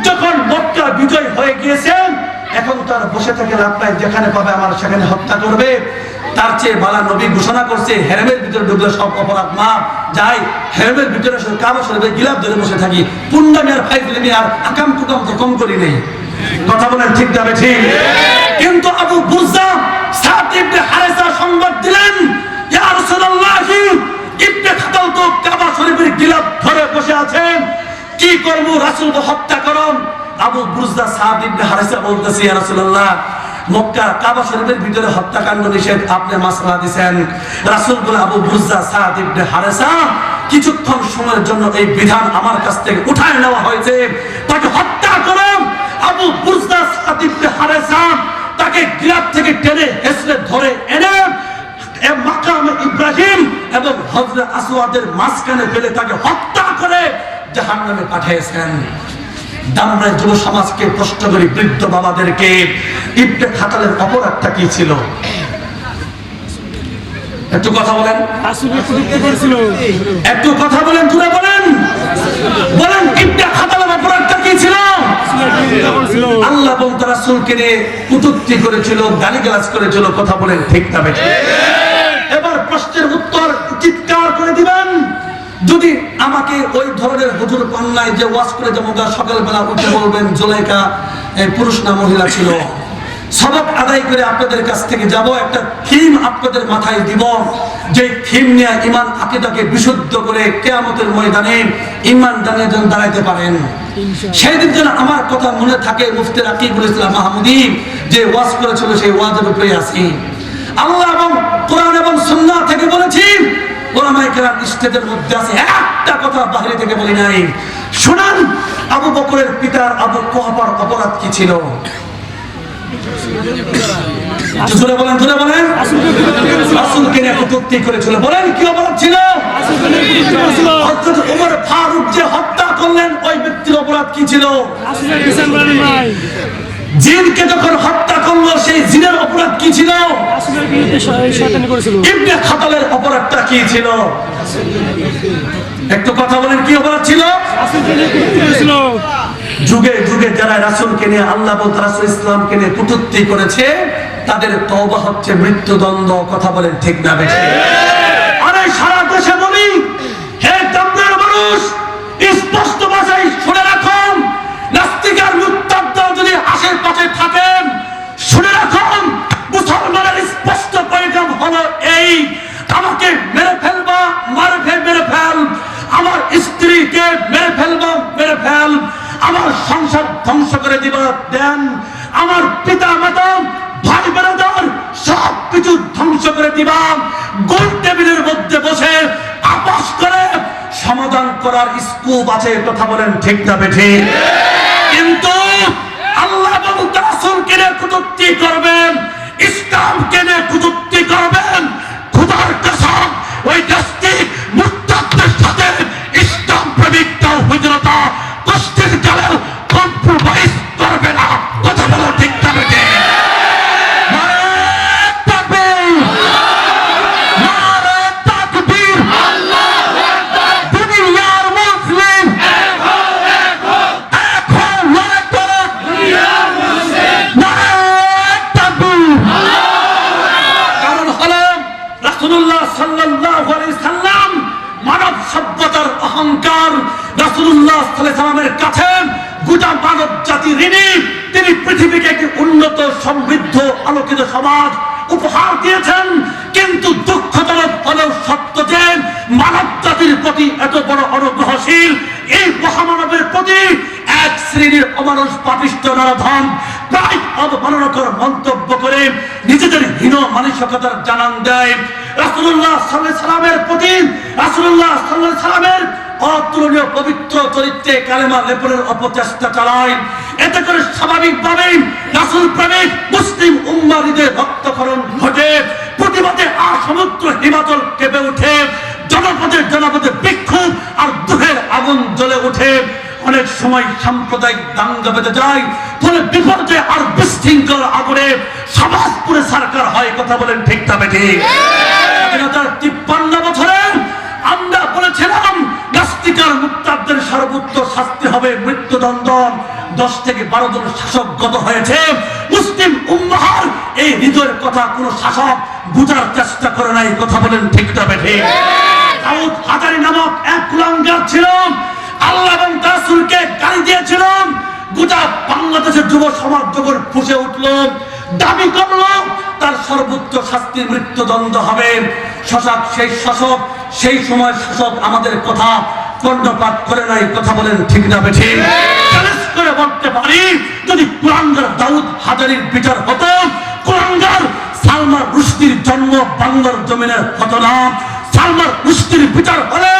যখন মক্কা বিজয় হয়ে গিয়েছেন, এখন তার বসে থেকে লাভ নাই, যেখানে পাবে আমার সেখানে হত্যা করবে। তার চেয়ে বালা নবী ঘোষণা করছে, হেরেমের ভিতরে ঢুকলে সব অপরাধ মাপ যায়। হেরেমের ভিতরে কাবা শরীফে গিলাফ ধরে বসে থাকি, পুন্ডামি আর ফাইজলামি আর আকাম কুকাম তো কম করি নেই। কথা বলেন ঠিক না বেঠিক? কিন্তু আবু বুরজা সাদ ইবনে হারেসা সংবাদ দিলেন, ইয়া রাসূলুল্লাহ, ইবনে খাতাল তো কাবা শরীফের গিলাফ ধরে বসে আছেন, কি করব, রাসূলকে হত্যা করুন। আবু বুরজা সাদ ইবনে হারেসা বলতেছে, ইয়া রাসূলুল্লাহ, মক্কা কাবা শরীফের ভিতরে হত্যাকাণ্ড নিষেধ, আপনি মাসলা দিবেন। রাসূল বলে, আবু বুরজা সাদ ইবনে হারেসা, কিছুক্ষণ সময়ের জন্য এই বিধান আমার কাছ থেকে উঠায় নেওয়া হয়েছে, তাকে হত্যা করুন। আবু বুরজা সাদ ইবনে হারেসা তাকে গিলাফ থেকে টেনে হেসড়ে ধরে এনে মাকামে ইব্রাহিম এবং হযরত আসওয়াদের মাঝখানে ফেলে তাকে হত্যা করে জাহান্নামে পাঠিয়েছেন। দামরাই যুব সমাজকে প্রশ্ন করি, বৃদ্ধ বাবাদেরকে, ইবনে খাতালের অপরাধটা কি ছিল? একটু কথা বলেন। একটু কথা বলেন, জুড়ে বলেন, বলেন ইবনে খাতালের অপরাধটা কি ছিল? আল্লাহ এবং তার রাসূলকে নিয়ে কটূক্তি করেছিল, গালিগালাজ করেছিল। কথা বলেন ঠিক না বেঠিক? এবার প্রশ্নের উত্তর চিৎকার করে দিবেন। যদি আমাকে ওই ধরনের হুজুর পান্নায় যে ওয়াজ করে যেমন সকালবেলা উঠে বলবেন জুলাইকা পুরুষ না মহিলা ছিল, সবক আদায় করে আপনাদের কাছ থেকে যাব, একটা থিম আপনাদের মাথায় দিব, যে থিম নিয়ে ঈমান আকীদাকে বিশুদ্ধ করে কিয়ামতের ময়দানে ঈমান দাঁড়িয়ে যেন দাঁড়াইতে পারেন। সেই দিন যেন আমার কথা মনে থাকে, মুফতি রাকিবুল ইসলাম মাহমুদী যে ওয়াজ করেছিল, সেই ওয়াজের উপরে আছি। আল্লাহ এবং কোরআন এবং সুন্নাহ থেকে বলেছি, ওলামায়ে কেরাম স্টেজের মধ্যে আছে, একটা কথা বাইরে থেকে বলি নাই। শুনুন, আবু বকরের পিতার আবু কুহাফার অপরাধ কি ছিল? জোরে বলেন, জোরে বলেন। রাসূলকে নিয়ে কটূক্তি করেছিল, বলেন কি অপরাধ ছিল? হযরত ওমর ফারুক যে হত্যা করলেন, ওই ব্যক্তির অপরাধ কি ছিল? জিনকে যখন হত্যা করলো, সেই জিনের অপরাধ কি ছিল? ইবনে খাতালের অপরাধটা কি ছিল? একটু কথা বলেন, কি অপরাধ ছিল? যুগে যুগে যারা রাসূলকে নিয়ে, আল্লাহ এবং রাসূল ইসলামকে নিয়ে কটূক্তি করেছে, তাদের তওবা হচ্ছে মৃত্যুদণ্ড। কথা বলেন ঠিক না বেঠিক? আরে সারা দেশে বলি, হে দামদার মানুষ, স্পষ্ট ভাষায় শুনে রাখুন, নাস্তিক আর মুরতাদ যদি আশেপাশে থাকেন, শুনে রাখুন, মুসলমানের স্পষ্ট পয়গাম হলো এই, আমাকে মেরে ফেলবা, মেরে ফেল, আমার স্ত্রীকে মেরে ফেলবা, মেরে ফেল, আমার সংসার ধ্বংস করে দিবা দেন, আমার পিতা মাতা ভাই বোনেদের সব কিছু ধ্বংস করে দিবা। গোল টেবিলের মধ্যে বসে আপস করে সমাধান করার স্কোপ আছে। কথা বলেন ঠিক না বেঠিক? কিন্তু আল্লাহ এবং রাসূলকে নিয়ে কটূক্তি করবেন, ইসলামকে নিয়ে কটূক্তি করবেন, খোদার কসম ওই নাস্তিক মুরতাদদের সাথে ইসলাম প্রেমিক তাওহীদতা কষ্টের কালে কম্প্রোমাইজ করবে না। কথা বলো ঠিক না বেঠিক? রাসূলুল্লাহ সাল্লাল্লাহু আলাইহি ওয়াসাল্লামের কাছে গোটা মানব জাতি ঋণী। তিনি পৃথিবীকে একটি উন্নত সমৃদ্ধ আলোকিত সমাজ উপহার দিয়েছেন, কিন্তু দুঃখজনক হলেও সত্য যে মানব জাতির প্রতি এত বড় অনুগ্রহশীল এই মহামানবের প্রতি এক শ্রেণীর অমানুষ পাপিষ্ঠ নরধম প্রায় অবমাননাকর মন্তব্য করে নিজেদের হীন মানসিকতার জানান দেয়। রাসূলুল্লাহ সাল্লাল্লাহু আলাইহি ওয়াসাল্লামের প্রতি রাসূলুল্লাহ সাল্লাল্লাহু আলাইহি ওয়াসাল্লামের অতুলনীয় পবিত্র চরিত্রে কালেমা লেপনের অপচেষ্টা চালায়। এতে করে স্বাভাবিকভাবেই রাসূল প্রেমিক মুসলিম উম্মার হৃদয়ে রক্তক্ষরণ ঘটে। প্রতিবাদে আর সমুদ্র হিমাচল কেঁপে ওঠে, জনপদে জনপদে বিক্ষোভ আর দুঃখের আগুন জ্বলে ওঠে। অনেক সময় সাম্প্রদায়িক দাঙ্গা বেঁধে যায়, ফলে বিপর্যয় আর বিশৃঙ্খল আগুনে সমাজ পুরে সরকার হয়। কথা বলেন ঠিক না বেঠিক? 53 বছরে আমরা বলেছিলাম নাস্তিকার মুক্তারদের সর্বোচ্চ শাস্তি হবে মৃত্যুদণ্ড। 10 থেকে 12 জন শাসক গত হয়েছে। মুসলিম উম্মাহর এই হৃদয়ের কথা কোন শাসক বুঝার চেষ্টা করে নাই। কথা বলেন ঠিক না বেঠিক? দাউদ হাজারী নামক এক কুলাঙ্গার ছিল, আল্লাহ এবং তার রাসূলকে গালি দিয়েছিল। গোটা বাংলাদেশের যুব সমাজ যখন ফুঁসে উঠল, দাবি করল তার সর্বোচ্চ শাস্তি মৃত্যুদণ্ড হবে। শাসক সেই শাসক, সেই সময় শাসক আমাদের কথা কর্ণপাত করে নাই। কথা বলেন ঠিক না বেঠিক? চ্যালেঞ্জ করে বলতে পারি, যদি কুলাঙ্গার দাউদ হাজারীর বিচার হতো, কুলাঙ্গার সালমান রুশদির জন্ম বাংলার জমিনে হতো না। সালমান রুশদির বিচার হলে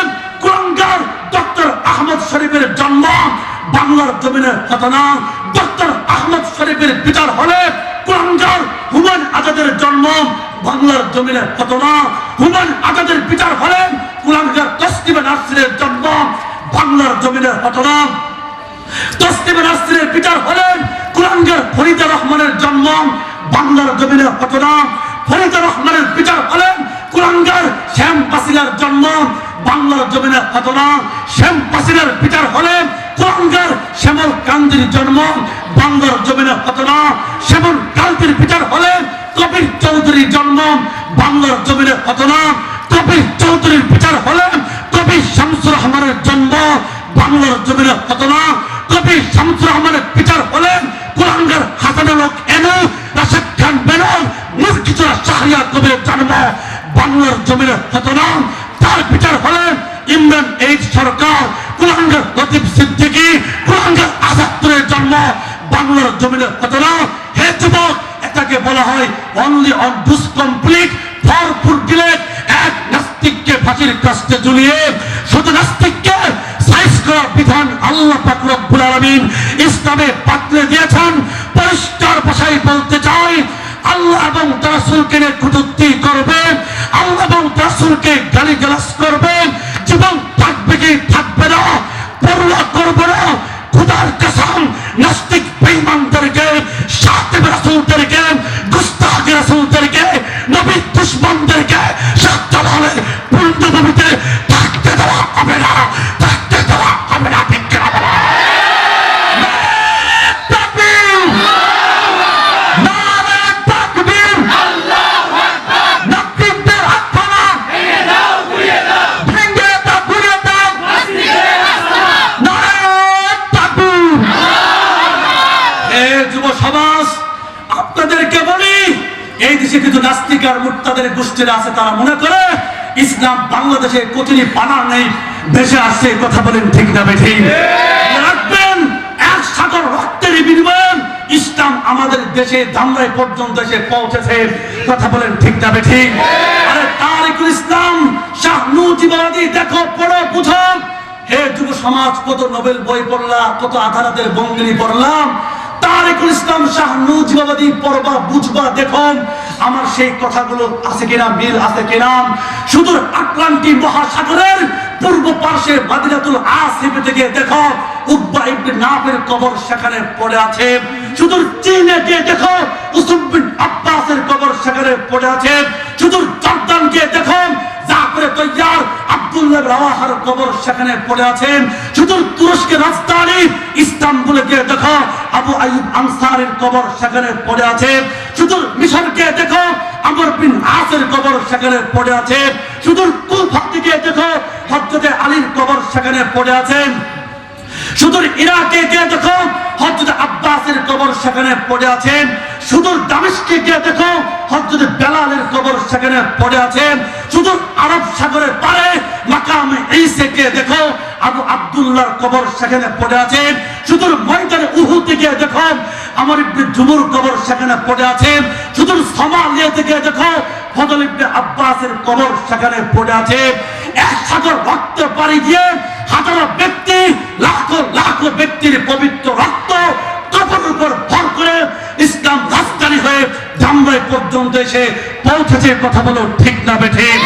কুলাঙ্গার ডক্টর আহমদ শরীফের জন্ম বাংলার জমিনে হতো না। ডক্টর আহমদ শরীফের বিচার হলে কুলাঙ্গার হুমায়ুন আজাদের জন্ম বাংলার জমিনে হতো না। হুমায়ুন আজাদের বিচার হলে কুলাঙ্গার তসলিমা নাসরিনের জন্ম বাংলার জমিনে হতো না। তসলিমা নাসরিনের বিচার হলে কুলাঙ্গার ফরিদা রহমানের জন্ম বাংলার জমিনে হতো না। ফরিদা রহমানের বিচার হলে কুলাঙ্গার শ্যাম পাসিলার জন্ম বাংলার জমিনে হতো না। শ্যাম পাসিলার বিচার হলে কুলাঙ্গার শ্যামল কান্তির জন্ম বাংলার জমিনে হতো না। শ্যামল কান্তির বিচার হলে কবির চৌধুরীর জন্ম বাংলার জমিনে হতো না। কবির চৌধুরীর বিচার হলে কবি শামসুর রহমানের জন্ম বাংলার জমিনে হতো না। কবি শামসুর রহমানের বিচার হলে কুলাঙ্গার হাসানুল হক এনু, রাশেদ খান বেনল, মুর্কিচুরা শাহরিয়ার কবির জন্ম বাংলার জমিনে হতো না। তার বিচার হলে ইমরান এইচ সরকার, কুলাঙ্গার লতিফ সিদ্দিকী, কুলাঙ্গার আজাদপুরের জন্ম বাংলার জমিনে হতো না। হে যুবক, এটাকে বলা হয় only on dose complete for food delete. এক নাস্তিককে ফাঁসির কাস্তে ঝুলিয়ে শুধু নাস্তিককে সাইজ করার বিধান আল্লাহ পাক রব্বুল আলামিন ইসলামে পাতলে দিয়েছেন। পরিষ্কার ভাষায় বলতে চাই, আল্লাহ এবং তার রাসূলকে কটূক্তি করবে, আল্লাহ এবং তার রাসূলকে গালিগালাজ করবে, জীবন থাকবে কি থাকবে না পরোয়া করবে না। খোদার কসম, নাস্তিক বেঈমানদেরকে, শাতিব রাসূলদেরকে, গুস্তাখ রাসূলদেরকে, নবীর দুশমনদেরকে শাহজালালের পুণ্যভূমিতে থাকতে দেওয়া হবে না, থাকতে দেওয়া হবে না। ঠিক কিনা বলো? আপনাদেরকে বলি, এই দেশে কিছু নাস্তিক আর মুরতাদের গোষ্ঠীরা আছে, তারা মনে করে ইসলাম বাংলাদেশে কচুরি পানার নেই, দেশে আসছে। কথা বলেন ঠিক না বেঠিক? রাখবেন, এক সাগর রক্তের বিনিময়ে ইসলাম আমাদের দেশে ধামরাই পর্যন্ত এসে পৌঁছেছে। কথা বলেন ঠিক না বেঠিক? আরে তারিকুল ইসলাম শাহ নূরজীবাদী দেখো, পড়ো, বুঝো। হে যুব সমাজ, কত নোবেল বই পড়লাম, কত আধারাতের বঙ্গিনী পড়লাম, তারিকুল ইসলাম শাহ নূরজীবাদী পড়বা, বুঝবা, দেখুন আমার সেই কথাগুলো আছে কিনা, মিল আছে কিনা। সুদূর আটলান্টিক মহাসাগরের পূর্ব পার্শ্বে মাদিনাতুল আসিফে থেকে দেখো উকবা ইবনে নাফের কবর সেখানে পড়ে আছে। সুদূর চীনে গিয়ে দেখো উসমান বিন আব্বাসের কবর সেখানে পড়ে আছে। সুদূর জর্দান গিয়ে দেখো জাফর তৈয়ার আব্দুল্লাহ রাওয়াহার কবর সেখানে পড়ে আছেন। সুদূর তুরস্কের রাজধানী ইস্তাম্বুলে গিয়ে দেখো আবু আইয়ুব আনসারীর কবর সেখানে পড়ে আছে। সুদূর মিশরকে দেখো আমর বিন আসের কবর সেখানে পড়ে আছে। সুদূর কুফা থেকে দেখো হযরত আলীর কবর সেখানে পড়ে আছেন। সুদূর ইরাকে গিয়ে দেখো হযরত আব্বাসের কবর সেখানে পড়ে আছেন। সুদূর দামেস্কে গিয়ে দেখো হযরত বেলালের কবর সেখানে পড়ে আছেন। সুদূর আরব সাগরের পারে মাকাম ঈসা গিয়ে দেখো আবু আব্দুল্লাহর কবর সেখানে পড়ে আছেন। সুদূর ময়দানে উহুদে গিয়ে দেখো আমর ইবনে জুমুর কবর সেখানে পড়ে আছেন। সুদূর সোমালিয়াতে গিয়ে দেখো ফজল ইবনে আব্বাসের কবর সেখানে পড়ে আছে। এক সাগর রক্ত পাড়ি দিয়ে হাজারো ব্যক্তি লাখো লাখো ব্যক্তির পবিত্র রক্ত কবরের উপর ভর করে ইসলাম রাজধানী হয়ে জামরাই পর্যন্ত এসে পৌঁছেছে। কথা বলো ঠিক না বেঠিক?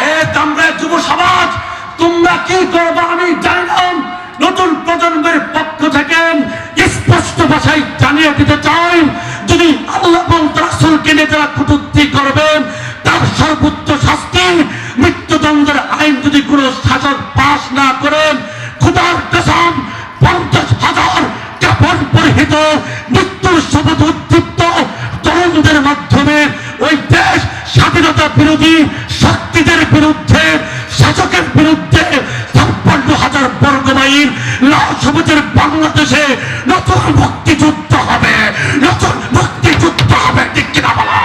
হে জামরাই যুব সমাজ, তোমরা কি করবে আমি জানি না। নতুন প্রজন্মের পক্ষ থেকে স্পষ্ট ভাষায় জানিয়ে দিতে চাই, যদি আল্লাহ এবং রাসূলকে নিয়ে যারা কটূক্তি করবেন তার সর্বোচ্চ শাস্তি মৃত্যুদণ্ডের আইন যদি কোনো শাসক পাশ না করেন, খোদার কসম 50,000 কাফন পরিহিত মৃত্যুর শপথ উদ্দীপ্ত তরুণদের মাধ্যমে ওই দেশ স্বাধীনতা বিরোধী শক্তিদের বিরুদ্ধে, শাসকের বিরুদ্ধে 56,000 বর্গ মাইল লাল সবুজের বাংলাদেশে নতুন মুক্তিযুদ্ধ হবে, নতুন মুক্তিযুদ্ধ হবে। ঠিক কিনা বলা?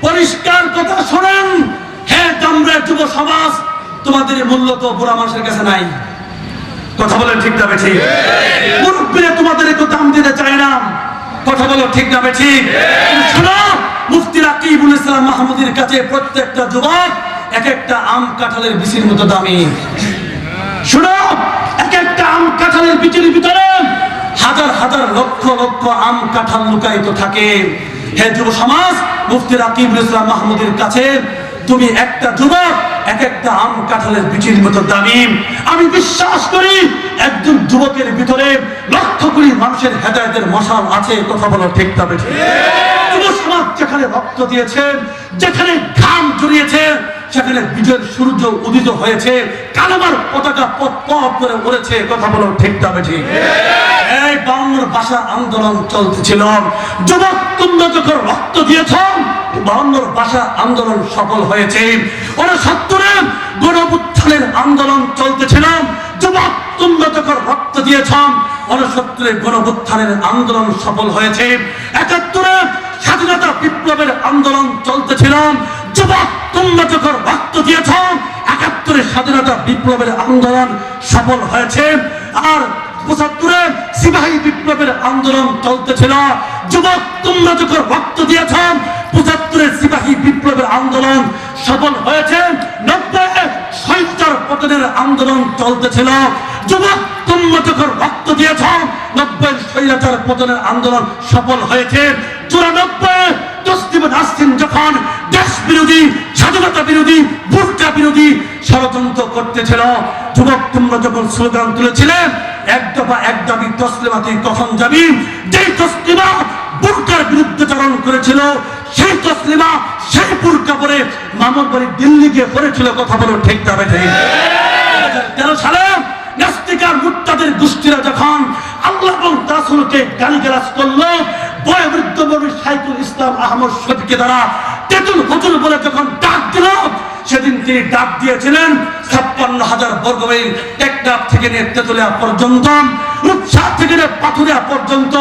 পরিষ্কার কথা শোনেন, হে জামরাই যুব সমাজ, তোমাদের মূল্য তো বুড়া মানুষের কাছে নাই। কথা বলেন ঠিক না বেঠিক? মুরব্বীরা তোমাদের একটু দাম দিতে চায় না। কথা বলো ঠিক না বেঠিক? শোনো, মুফতি রাকিবুল ইসলাম মাহমুদের কাছে প্রত্যেকটা যুবক এক একটা আম কাঁঠালের বিচির মতো দামি। শোনো, এক একটা আম কাঁঠালের বিচির ভিতরে হাজার হাজার লক্ষ লক্ষ আম কাঁঠাল লুকায়িত থাকে। হে যুব সমাজ, মুফতি রাকিবুল ইসলাম মাহমুদের কাছে তুমি একটা যুবক এক একটা আম কাঁঠালের বিচির মতো দামি। আমি বিশ্বাস করি একজন যুবকের ভিতরে লক্ষ কোটি মানুষের হেদায়েতের মশাল আছে। কথা বলো ঠিক না বেঠিক? যুব সমাজ যেখানে রক্ত দিয়েছে, যেখানে ঘাম জড়িয়েছে, সেখানে বিজয়ের সূর্য উদিত হয়েছে, কালেমার পতাকা পথ পথ করে উড়েছে। কথা বলো ঠিক না বেঠিক? এই 52 ভাষা আন্দোলন চলতেছিল, যুবক তোমরা যখন রক্ত দিয়েছ 52 ভাষা আন্দোলন সফল হয়েছে। 69 গণঅভ্যুত্থানের আন্দোলন চলতেছিল, যুবক তোমরা যখন রক্ত দিয়েছ 69 গণঅভ্যুত্থানের আন্দোলন সফল হয়েছে। 71 স্বাধীনতা বিপ্লবের আন্দোলন চলতেছিল, যুবক তোমরা যখন রক্ত দিয়েছ 71 স্বাধীনতা বিপ্লবের আন্দোলন সফল হয়েছে। আর 75 সিপাহী বিপ্লবের আন্দোলন চলতেছিল, যুবক তোমরা যখন রক্ত দিয়েছ 75 সিপাহী বিপ্লবের আন্দোলন সফল হয়েছে। 90 স্বৈরাচার পতনের আন্দোলন চলতেছিল, যুবক তোমরা যখন রক্ত দিয়েছ 90 স্বৈরাচার পতনের আন্দোলন সফল হয়েছে। 94 তসলিমা নাসরিন যখন দেশ বিরোধী, স্বাধীনতা বিরোধী, বুরকা বিরোধী ষড়যন্ত্র করতেছিল, যুবক তোমরা যখন স্লোগান তুলেছিলে এক দফা এক দাবি তসলিমা তুই কখন যাবি, যেই তসলিমা বুরকার বিরুদ্ধে চারণ করেছিল সেই তসলিমা সেই বুরকা পরে মামুর বাড়ি দিল্লি গিয়ে পড়েছিল। কথা বলো ঠিক না বেঠিক? 2013 সালে নাস্তিকার মুরতাদের গোষ্ঠীরা যখন আল্লাহ এবং রাসূলকে গালিগালাজ করলো, বয়োবৃদ্ধ নবী শাইখুল ইসলাম আহমদ শফিকে দ্বারা তেতুল হুজুর বলে যখন ডাক দিল, সেদিন তিনি ডাক দিয়েছিলেন 56,000 বর্গ মাইল টেকনাফ থেকে নিয়ে তেতুলিয়া পর্যন্ত, রূপসা থেকে নিয়ে পাথুরিয়া পর্যন্ত।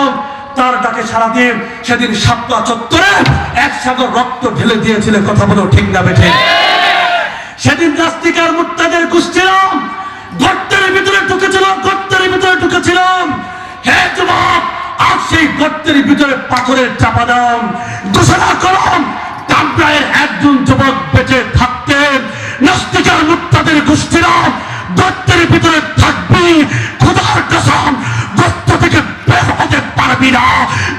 তার ডাকে সারা দিয়ে সেদিন শাপলা চত্বরে এক সাগর রক্ত ঢেলে দিয়েছিলেন। কথা বলো ঠিক না বেঠিক? সেদিন নাস্তিকার মুরতাদের গোষ্ঠীরা গর্তের ভিতরে ঢুকেছিল, গর্তের ভিতরে ঢুকেছিলাম। হে যুবক, আজ সেই গর্তের ভিতরে পাথরের চাপা দাও, ঘোষণা করলাম জামরাইয়ের একজন যুবক বেঁচে থাকতেন, নাস্তিকার মুরতাদের গোষ্ঠীরা গর্তের ভিতরে থাকবি, খোদার কসম গর্ত থেকে বের হতে পারবি না,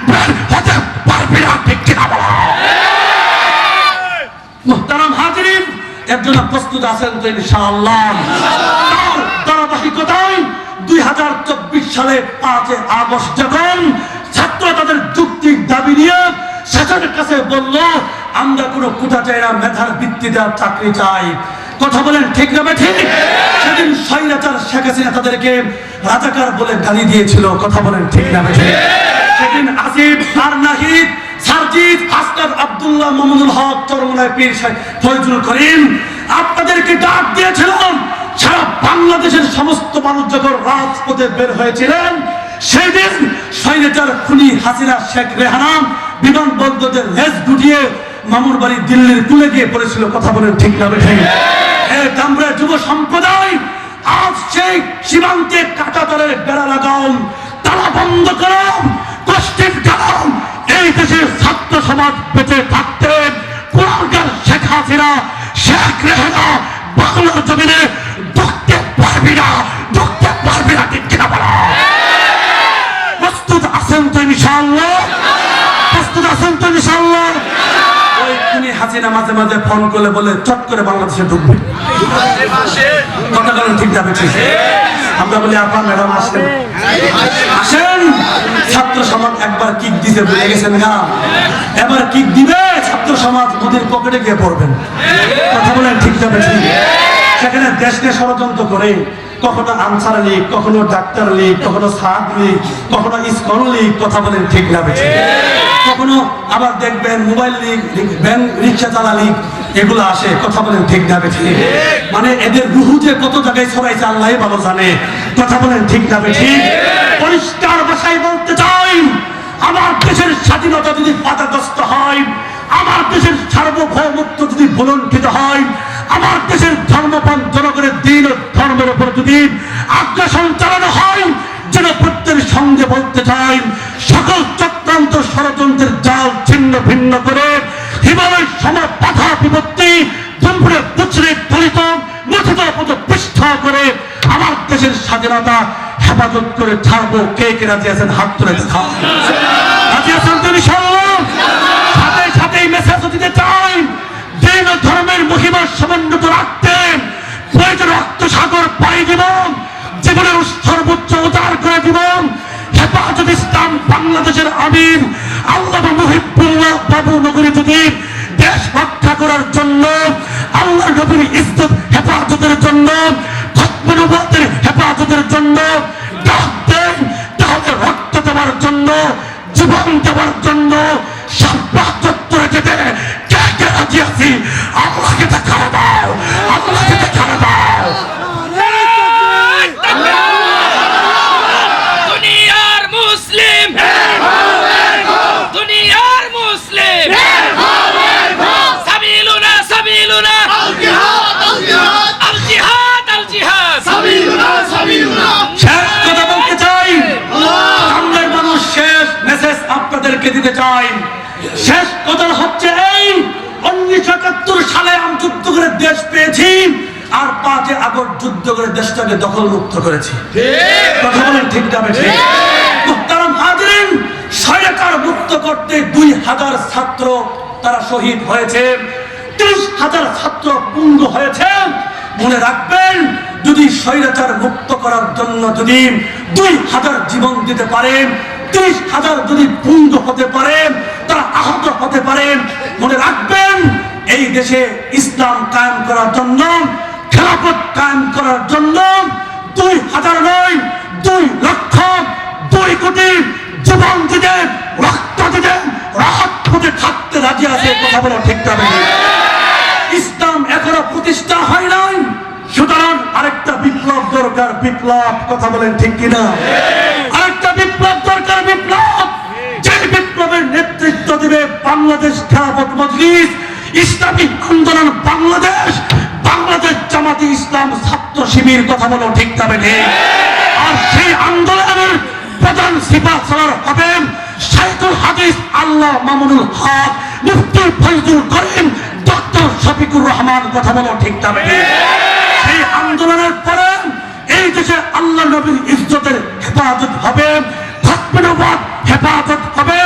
বের হতে পারবি না। ঠিক কিনা বলা? মুহতারাম হাজিরিন, একজন প্রস্তুত আছেন তো ইনশাআল্লাহ? তার ধারাবাহিকতায় 2024 সালে 5 আগস্ট যখন ছাত্ররা তাদের যুক্তির দাবি নিয়ে শাসকের কাছে বলল আমরা কোনো কোটা চাই না, মেধার ভিত্তিতে চাকরি চাই, কথা বলেন ঠিক না ঠিক? সেদিন স্বৈরাচার শেখ হাসিনা তাদেরকে রাজাকার বলে গালি দিয়েছিল, কথা বলেন ঠিক না ঠিক? সেদিন আসিফ আর নাহিদ সার্জিদ আসকার আব্দুল্লাহ মামুনুল হক চরমনায় পীর ফয়জুল করিম আপনাদেরকে ডাক দিয়েছিলাম। সারা বাংলাদেশের সমস্ত মানুষ যখন রাজপথে বের হয়েছিলেন, সেদিন স্বৈরাচার খুনি হাসিনা শেখ রেহানা বিমানবন্দরের লেজ গুটিয়ে মামুর বাড়ি দিল্লির কুলে গিয়ে পড়েছিল, কথা বলেন ঠিক না ঠিক? আমরা যুব সম্প্রদায় আজ সেই সীমান্তে কাঁটাতারের বেড়া লাগান, তালা বন্ধ করাম, কষ্টের কারণ এই দেশের ছাত্র সমাজ বেঁচে থাকতে কোরআনকার শেখ হাসিনা শেখ রেহানা বাংলার জমিনে ঢুকতে পারবি না, ঢুকতে পারবি না, ঠিক কিনা বলা? প্রস্তুত আছেন তো ইনশাআল্লাহ? প্রস্তুত আছেন তো ইনশাআল্লাহ? ওই খুনি হাসিনা মাঝে মাঝে ফোন করলে বলে চট করে বাংলাদেশে ঢুকবে, কথা বলেন ঠিক যাবে ঠিক? আমরা বলি আপা ম্যাডাম আসেন, আসেন। ছাত্র সমাজ একবার কিক দিতে ভুলে গেছেন না, এবার কিক দিবে ছাত্র সমাজ মোদির পকেটে গিয়ে পড়বেন, কথা বলেন ঠিক যাবে ঠিক? সেখানে দেশ নিয়ে ষড়যন্ত্র করে কখনো আনসার লীগ, কখনো ডাক্তার লীগ, কখনো সাদ লীগ, কখনো ইসকন লীগ, কথা বলেন ঠিক যাবে ঠিক? কখনো আবার দেখবেন মোবাইল লীগ, ব্যাংক রিক্সা চালা লীগ, এগুলো আসে, কথা বলেন ঠিক যাবে ঠিক? মানে এদের রুহু যে কত জায়গায় ছড়াইছে আল্লাহ ভালো জানে, কথা বলেন ঠিক যাবে ঠিক? পরিষ্কার ভাষায় বলতে চাই, আমার দেশের স্বাধীনতা যদি বাধাগ্রস্ত হয়, আমার দেশের সার্বভৌমত্ব যদি ভুলণ্ঠিত হয়, আমার দেশের ধর্মপান জনগণের দিন ও ধর্মের উপর যদি আগ্রাসন চালানো হয়, যেন প্রত্যেকের সঙ্গে বলতে চাই সকল চক্রান্ত ষড়যন্ত্রের জাল ছিন্ন ভিন্ন করে হিমালয় সম বাধা বিপত্তি দুমড়ে মুচড়ে দলিত নথিত পৃষ্ঠ করে আমার দেশের স্বাধীনতা হেফাজত করে ছাড়বো। কে কে রাজি আছেন হাত তুলে দেখা? রাজি আছেন তো ইনশাআল্লাহ? সাথে সাথেই মেসেজ দিতে চাই, দিন ও ধর্মের মহিমা সমুন্নত রাখতে প্রয়োজন রক্ত সাগর পাড়ি দিব, জীবনের সর্বোচ্চ উদার করে দিব। হেফাজত ইসলাম বাংলাদেশের আমির আল্লামা মুহিবুল্লাহ বাবু নগরী যদি দেশ রক্ষা করার জন্য, আল্লাহ নবীর ইজ্জত হেফাজতের জন্য, ধর্মের হেফাজতের জন্য ডাক দেন, তাহলে রক্ত দেওয়ার জন্য, জীবন দেওয়ার জন্য সাব্বাহ চত্বরে যেতে কে কে রাজি আছি? আল্লাহকে দেখা দাও, আল্লাহকে দেখা দাও। দুনিয়ার মুসলিম, দুনিয়ার মুসলিম, সাবিলুনা সাবিলুনা আল জিহাদ, আল জিহাদ, আল জিহাদ, আল জিহাদ, সাবিলুনা সাবিলুনা। শেষ কথা বলতে চাই, বাংলার মানুষ শেষ মেসেজ আপনাদেরকে দিতে চাই। শেষ কথা হচ্ছে এই, 1971 সালে আমি যুদ্ধ করে দেশ পেয়েছি, আর 5 আগস্ট যুদ্ধ করে দেশটাকে দখল মুক্ত করেছি, কথা বলেন ঠিক যাবে ঠিক? মুহতারাম হাজিরিন, স্বৈরাচার মুক্ত করতে 2000 ছাত্র তারা শহীদ হয়েছে, 30,000 ছাত্র পুঙ্গ হয়েছে। মনে রাখবেন, যদি স্বৈরাচার মুক্ত করার জন্য যদি 2000 জীবন দিতে পারেন, 30,000 যদি পুঙ্গ হতে পারে, তারা আহত হতে পারে, মনে রাখবেন এই দেশে ইসলাম কায়েম করার জন্য, খেলাফত কায়েম করার জন্য 2000 নয়, 2 লক্ষ 2 কোটি জীবন দিতে, রক্ত দিতে, রাত হতে থাকতে রাজি আছে, কথা বলা ঠিক যাবে। ইসলাম এখনো প্রতিষ্ঠা হয় নাই, সুতরাং আরেকটা বিপ্লব দরকার, বিপ্লব, কথা বলেন ঠিক কিনা? আরেকটা বিপ্লব দরকার, বিপ্লব, যে বিপ্লবের নেতৃত্ব দিবে বাংলাদেশ খেলাফত মজলিস, ইসলামী আন্দোলন বাংলাদেশ, বাংলাদেশ জামাতে ইসলাম ছাত্র শিবির, কথা বলো ঠিক যাবে। আর সেই আন্দোলনের প্রধান সিপাহসালার হবেন শাইখুল হাদিস আল্লাহ মামুনুল হক, মুফতি ফয়জুল করিম, ডক্টর শফিকুর রহমান, কথা বলো ঠিক যাবে। সেই আন্দোলনের পরে এই দেশে আল্লাহ নবীর ইজ্জতের হেফাজত হবে, ধর্মের হেফাজত হবে,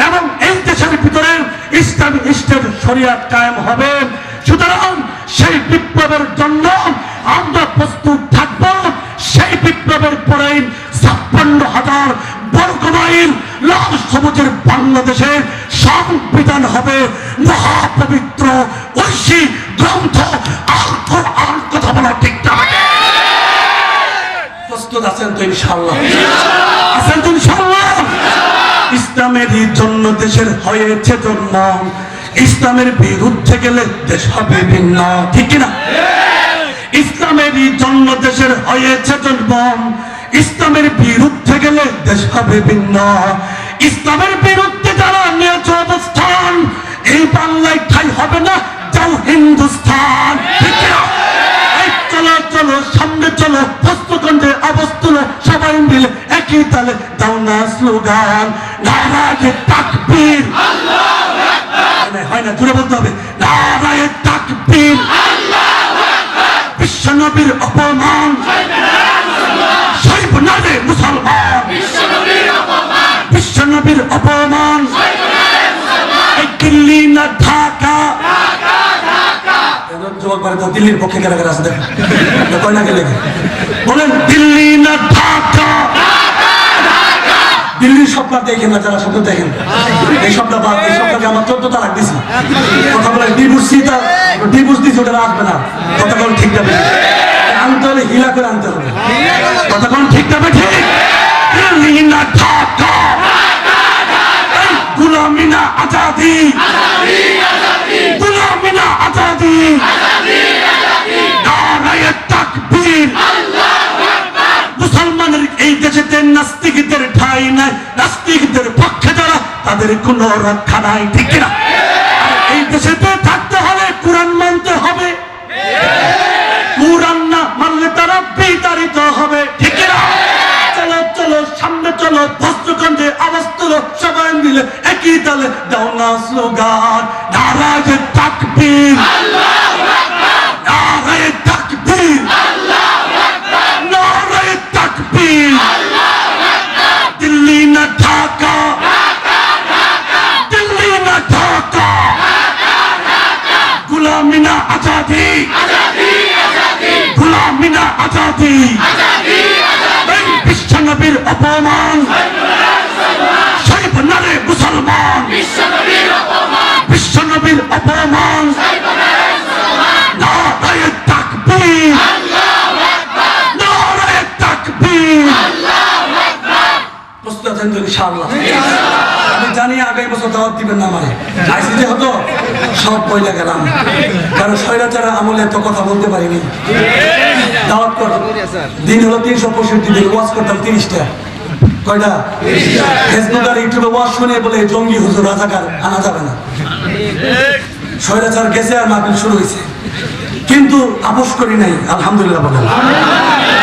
এবং এই দেশের ভিতরে ইসলামী স্টেট শরিয়াত কায়েম হবে। সুতরাং সেই বিপ্লবের জন্য আমরা প্রস্তুত থাকব। সেই বিপ্লবের পরে 56,000 বর্গমাইল লাল সবুজের বাংলাদেশের সংবিধান হবে মহাপবিত্র ঐশী গ্রন্থ আল কোরআন। তো ইনশাআল্লাহ? আছেন তো ইনশাআল্লাহ? ইসলামেরই জন্য দেশের হয়েছে জন্ম, ইসলামের বিরুদ্ধে গেলে দেশ হবে ভিন্ন, ঠিক কিনা? ইসলামেরই জন্য দেশের হয়েছে জন্ম, ইসলামের বিরুদ্ধে গেলে দেশ হবে ভিন্ন। ইসলামের বিরুদ্ধে যারা নিয়েছে অবস্থান, এই বাংলায় ঠাই হবে না, যাও হিন্দুস্তান, ঠিক কিনা? এই চলো চলো সামনে চলো, বস্তুকণ্ঠে অবস্তুল সবাই মিলে একই তালে দাও না স্লোগান, নারায়ে তাকবীর, আল্লাহু আকবার। হয় না, জোরে বলতে হবে, নারায়ে তাকবীর, আল্লাহু আকবার। বিশ্বনবীর অপমান সইব না রে মুসলমান, বিশ্বনবীর অপমান, বিশ্বনবীর অপমান সইব না রে মুসলমান। এই দিল্লি না ঢাকা, ঢাকা ঢাকা, জবাব করে তো দিল্লির পক্ষে কারা কারা আছে দেখেন, কয় না গেলে বলেন দিল্লি না ঢাকা, দিল্লির স্বপ্ন দেখেন না, যারা স্বপ্ন দেখেন এই স্বপ্ন বাদ, এই স্বপ্নকে আমার 14 তালাক দিছি, কথা বলে ডিভোর্স দিছি, ওটা আসবে না, কথা বলেন ঠিক যাবে, আনতে হলে হিলা করে আনতে হবে, কথা বলেন ঠিক যাবে, ঠিক। দিল্লি না ঢাকা, গুলামি না আজাদি, গুলামি না আজাদি, নারায়ে তাকবীর, আল্লাহু আকবার। মুসলমানের এই দেশেতে নাস্তিকদের ঠাঁই নাই, নাস্তিকদের পক্ষে যারা তাদের কোনো রক্ষা নাই, ঠিক কিনা? এই দেশেতে থাকতে হলে কোরআন মানতে হবে, কোরআন না মানলে তারা বিতাড়িত হবে, ঠিক কিনা? চলো চলো সামনে চলো, বস্তুকণ্ঠে আওয়াজ তুলো, সবাই মিলে একই তালে দাও না স্লোগান, নারায়ে তাকবীর, আল্লাহু আকবার, নারায়ে তাকবীর, আল্লাহু আকবার, নারায়ে তাকবীর, আল্লাহু আকবার। দিল্লি না ঢাকা, ঢাকা ঢাকা, দিল্লি না ঢাকা, ঢাকা ঢাকা, গুলামি না আজাদি, আজাদি আজাদি, গুলামি না আজাদি, আজাদি আজাদি। বিশ্বনবীর অপমান সইব না রে মুসলমান, বিশ্বনবীর অপমান, বিশ্বনবীর অপমান সইব না রে মুসলমান। নারায়ে তাকবীর, আল্লাহু আকবার, নারায়ে তাকবীর, আল্লাহু আকবার। প্রস্তুত আছেন তো ইনশাআল্লাহ? আমি জানি আগামী বছর দাওয়াত দিবেন না, আমারে আইসিতে হতো সব পয়লা গেলাম, কারণ স্বৈরাচার আমলে এত কথা বলতে পারিনি। দাওয়াত কর দিন হলো 365 দিন, ওয়াজ করতাম 30টা, কয়টা? ফেসবুক আর ইউটিউবে ওয়াজ শুনে বলে জঙ্গি হুজুর রাজাকার আনা যাবে না, স্বৈরাচার গেছে আর মাহফিল শুরু হয়েছে, কিন্তু আপোষ করি নাই, আলহামদুলিল্লাহ বলেন,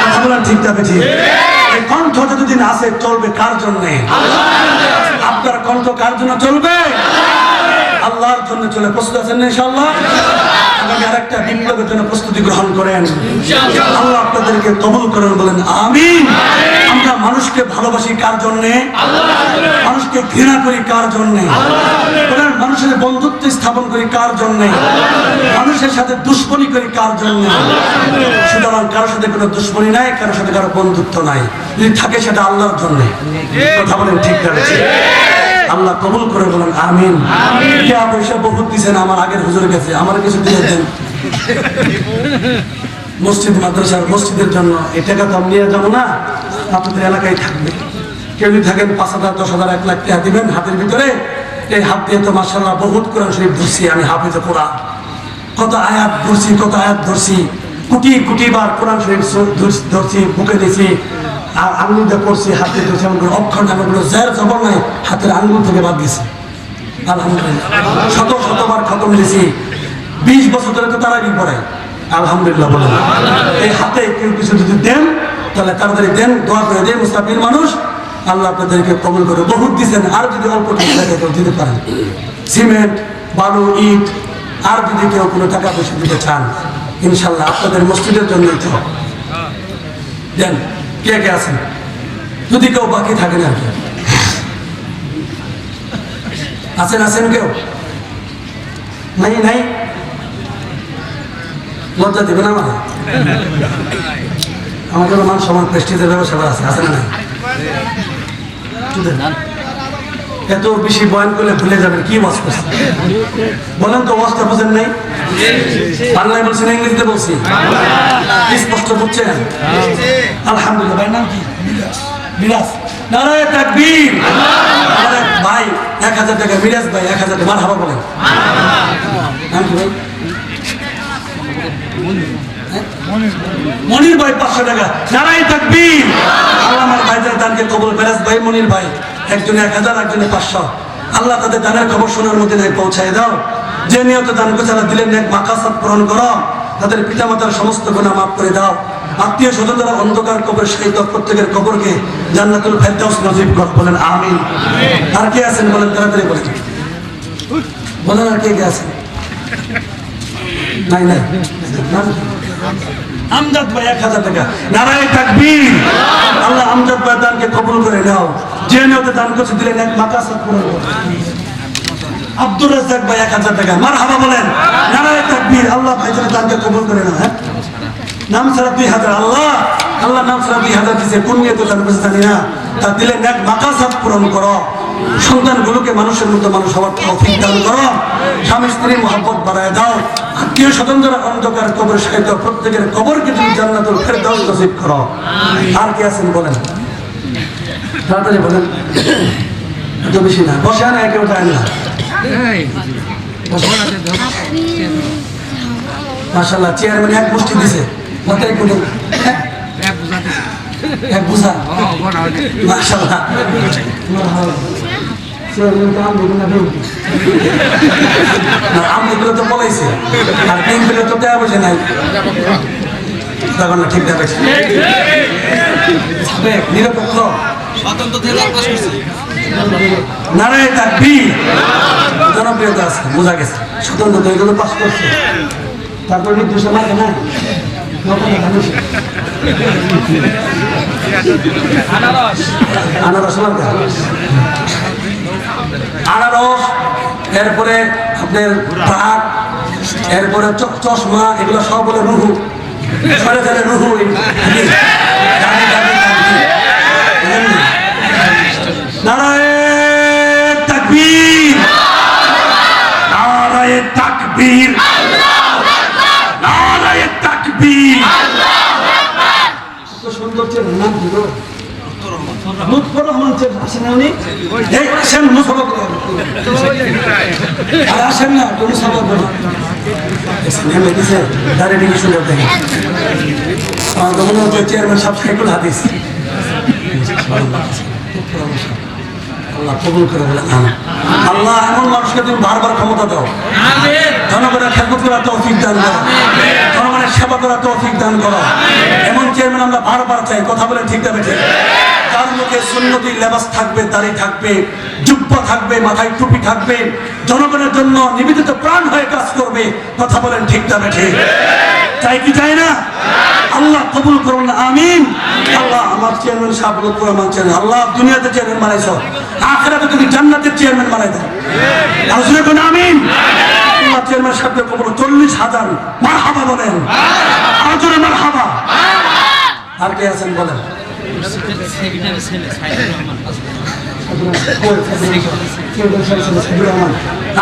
কথা বলেন ঠিক যাবে, ঠিক। এই কণ্ঠ যতদিন আছে চলবে কার জন্য? আপনার কণ্ঠ কার জন্য চলবে? আল্লাহর জন্য চলে। প্রস্তুত আছেন না ইনশাআল্লাহ? আগামী আরেকটা বিপ্লবের জন্য প্রস্তুতি গ্রহণ করেন, আল্লাহ আপনাদেরকে কবুল করেন, বলেন আমিন। আমরা মানুষকে ভালোবাসি কার জন্য? মানুষকে ঘৃণা করি কার জন্য? মানুষের বন্ধুত্ব স্থাপন করি কার জন্য? মানুষের সাথে দুশ্মনী করি কার জন্য? সুতরাং কারোর সাথে কোনো দুশ্মনী নাই, কারোর সাথে কারো বন্ধুত্ব নাই, যদি থাকে সেটা আল্লাহর জন্য। কথা বলেন ঠিক আছে? আল্লাহ কবুল করে বলেন আমিন। টাকা পয়সা বহুত দিচ্ছেন আমার আগের হুজুরের কাছে, আমার কিছু দিয়ে দেন মসজিদ মাদ্রাসার মসজিদের জন্য। এই টাকা তো আমি নিয়ে যাবো না, আপনাদের এলাকায় থাকবে। কেউ যদি থাকেন 5,000, 10,000, 1 লাখ টাকা দিবেন হাতের ভিতরে। এই হাত দিয়ে তো মাশাআল্লাহ বহুত কোরআন শরীফ ধরছি আমি, হাফেজ কোরআন, কত আয়াত ধরছি, কত আয়াত ধরছি, কোটি কোটি বার কোরআন শরীফ ধরছি, বুকে দিয়েছি, আর আঙুল দিয়ে পড়ছি, হাতে ধরছি, এমন করে অক্ষর এমন করে জের জবর নাই, হাতের আঙুল থেকে বাদ দিয়েছি আলহামদুলিল্লাহ। শতবার খতম দিয়েছি, 20 বছর ধরে তো তারাবি পড়াই আলহামদুলিল্লাহ বলেন। এই হাতে কেউ কিছু যদি দেন তাহলে তাড়াতাড়ি দেন, দোয়া করে দেন, মুস্তাফির মানুষ, আল্লাহ আপনাদেরকে কবুল করে। বহুত দিচ্ছেন, আর যদি অল্প টাকা দিতে পারেন, সিমেন্ট, বালু, ইট, আর যদি কেউ কোনো টাকা পয়সা দিতে চান ইনশাল্লাহ আপনাদের মসজিদের জন্যই তো দেন। কে কে আছেন? যদি কেউ বাকি থাকেন আর কি আছেন কেউ? নাই নাই, লজ্জা দিবেন আমাদের মান সমান প্রেস্টিজের ব্যবসা আছে, আছে না নাই? এত বেশি বয়ান করলে ভুলে যাবেন কি ওয়াজ করছে। বলেন তো ওয়াজটা বুঝেন নাই? বাংলায় বলছেন ইংরেজিতে বলছি? স্পষ্ট বুঝছেন? আলহামদুলিল্লাহ। ভাই নাম কি? মিরাজ নারায়ে তাকবীর। আমার এক ভাই 1000 টাকা, মিরাজ ভাই 1000 টাকা, মারহাবা বলেন। নাম কি ভাই? মনির ভাই 500 টাকা, নারায়ে তাকবীর। আল্লাহ আমার ভাইদের দানকে কবুল। মিরাজ ভাই, মনির ভাই, একজনে 1000, একজনে 500। আল্লাহ তাদের দানের খবর শোনার মধ্যে নাই পৌঁছায় দাও। যে নিয়ত দান করছে আল্লাহ দিলেন নেক মাকাসাদ পূরণ করো। তাদের পিতামাতার সমস্ত গুনাহ মাফ করে দাও। আত্মীয় স্বজন যারা অন্ধকার কবরে শায়িত, প্রত্যেকের কবরকে জান্নাতুল ফেরদাউস নসিব কর, বলেন আমিন। আর কে আছেন বলেন, তাড়াতাড়ি বলেন, বলেন আর কে কে আছেন? নাই নাই, আমজাদ ভাই 1000 টাকা, নারায়ে তাকবীর। আল্লাহ আমজাদ ভাই দানকে কবুল করে নাও। যে নিয়তে দান করছে দিলেন এক মাকাসাদ পূরণ করো। আব্দুর রাজ্জাক ভাই 1000 টাকা, মারহাবা বলেন, নারায়ে তাকবীর। আল্লাহ ভাইদের দানকে কবুল করে নাও। হ্যাঁ, নাম ছাড়া 2000, আল্লাহ আল্লাহ নাম ছাড়া 2000 দিয়েছে, কোন নিয়তে দান করছে জানি না, তা দিলেন এক মাকাসাদ পূরণ করো। সন্তানগুলোকে মানুষের মতো মানুষ হওয়ার তৌফিক দান করো। স্বামী স্ত্রীর মহব্বত বাড়ায় দাও। আত্মীয় স্বজন যারা অন্ধকার কবর শায়িত, প্রত্যেকের কবরকে তুমি জান্নাতুল ফেরদাউস নসিব করো। আর কে আছেন বলেন, তাড়াতাড়ি বলেন, এত বেশি না, বসে না, কেউ যায় না। মাশাআল্লাহ, চেয়ারম্যান এক মুষ্টি দিছে, মাথায় কোন এক বুঝা, মাশাআল্লাহ। আমগুলো তো বলাইছে, আর ব্যাংকগুলো তো দেওয়া বসে নাই, তখন না ঠিক দেখাচ্ছে নিরপেক্ষ নারায়ে তাকবীর। জনপ্রিয়তা আছে, বোঝা গেছে, স্বতন্ত্র এগুলো পাস করছে, তারপর নির্দেশ লাগে না। আনারস মার্কা, আনারস, এরপরে আপনার ট্রাক, এরপরে চশমা, এগুলো সব বলে রুহু, সরে ফেলে রুহু। নারায়ে তাকবীর, নারায়ে তাকবীর, নারায়ে তাকবীর। কত সুন্দর চেহারা, নাম কি গো? লুৎফর রহমান চেহারা, আসেন না উনি? এই আসেন, মুসাফা করে আর আসেন না, তো মুসাফা করে নেমে দিছে, দাঁড়িয়ে দেখি সুন্দর দেখে। আমার তো মনে হচ্ছে চেয়ারম্যান সাহেব সাইকুল হাদিস। আল্লাহ কবুল করে বলে আমিন। আল্লাহ এমন মানুষকে তুমি বারবার ক্ষমতা দাও, জনগণের খেদমত করার তৌফিক দান করো, জনগণের সেবা করার তৌফিক দান করো। এমন চেয়ারম্যান আমরা বারবার চাই, কথা বলে ঠিক যাবে ঠিক। তার মুখে সুন্নতি লেবাস থাকবে, দাড়ি থাকবে, জুব্বা থাকবে, মাথায় টুপি থাকবে, জনগণের জন্য নিবেদিত প্রাণ হয়ে কাজ করবে, কথা বলেন ঠিক যাবে ঠিক। চাই কি চাই না? আল্লাহ কবুল করুন, আমিন। আল্লাহ আমার চেয়ারম্যান সাহেব লুৎফর রহমান চেয়ারম্যান, আল্লাহ দুনিয়াতে চেয়ারম্যান বানাইছো, আখিরাতে তুমি জান্নাতের চেয়ারম্যান বানাই দাও, আসলে কোন আমিন। আল্লাহ চেয়ারম্যান সাহেবকে কবুল, 40,000 মারহাবা বলেন, আর জোরে মারহাবা। আর কে আছেন বলেন?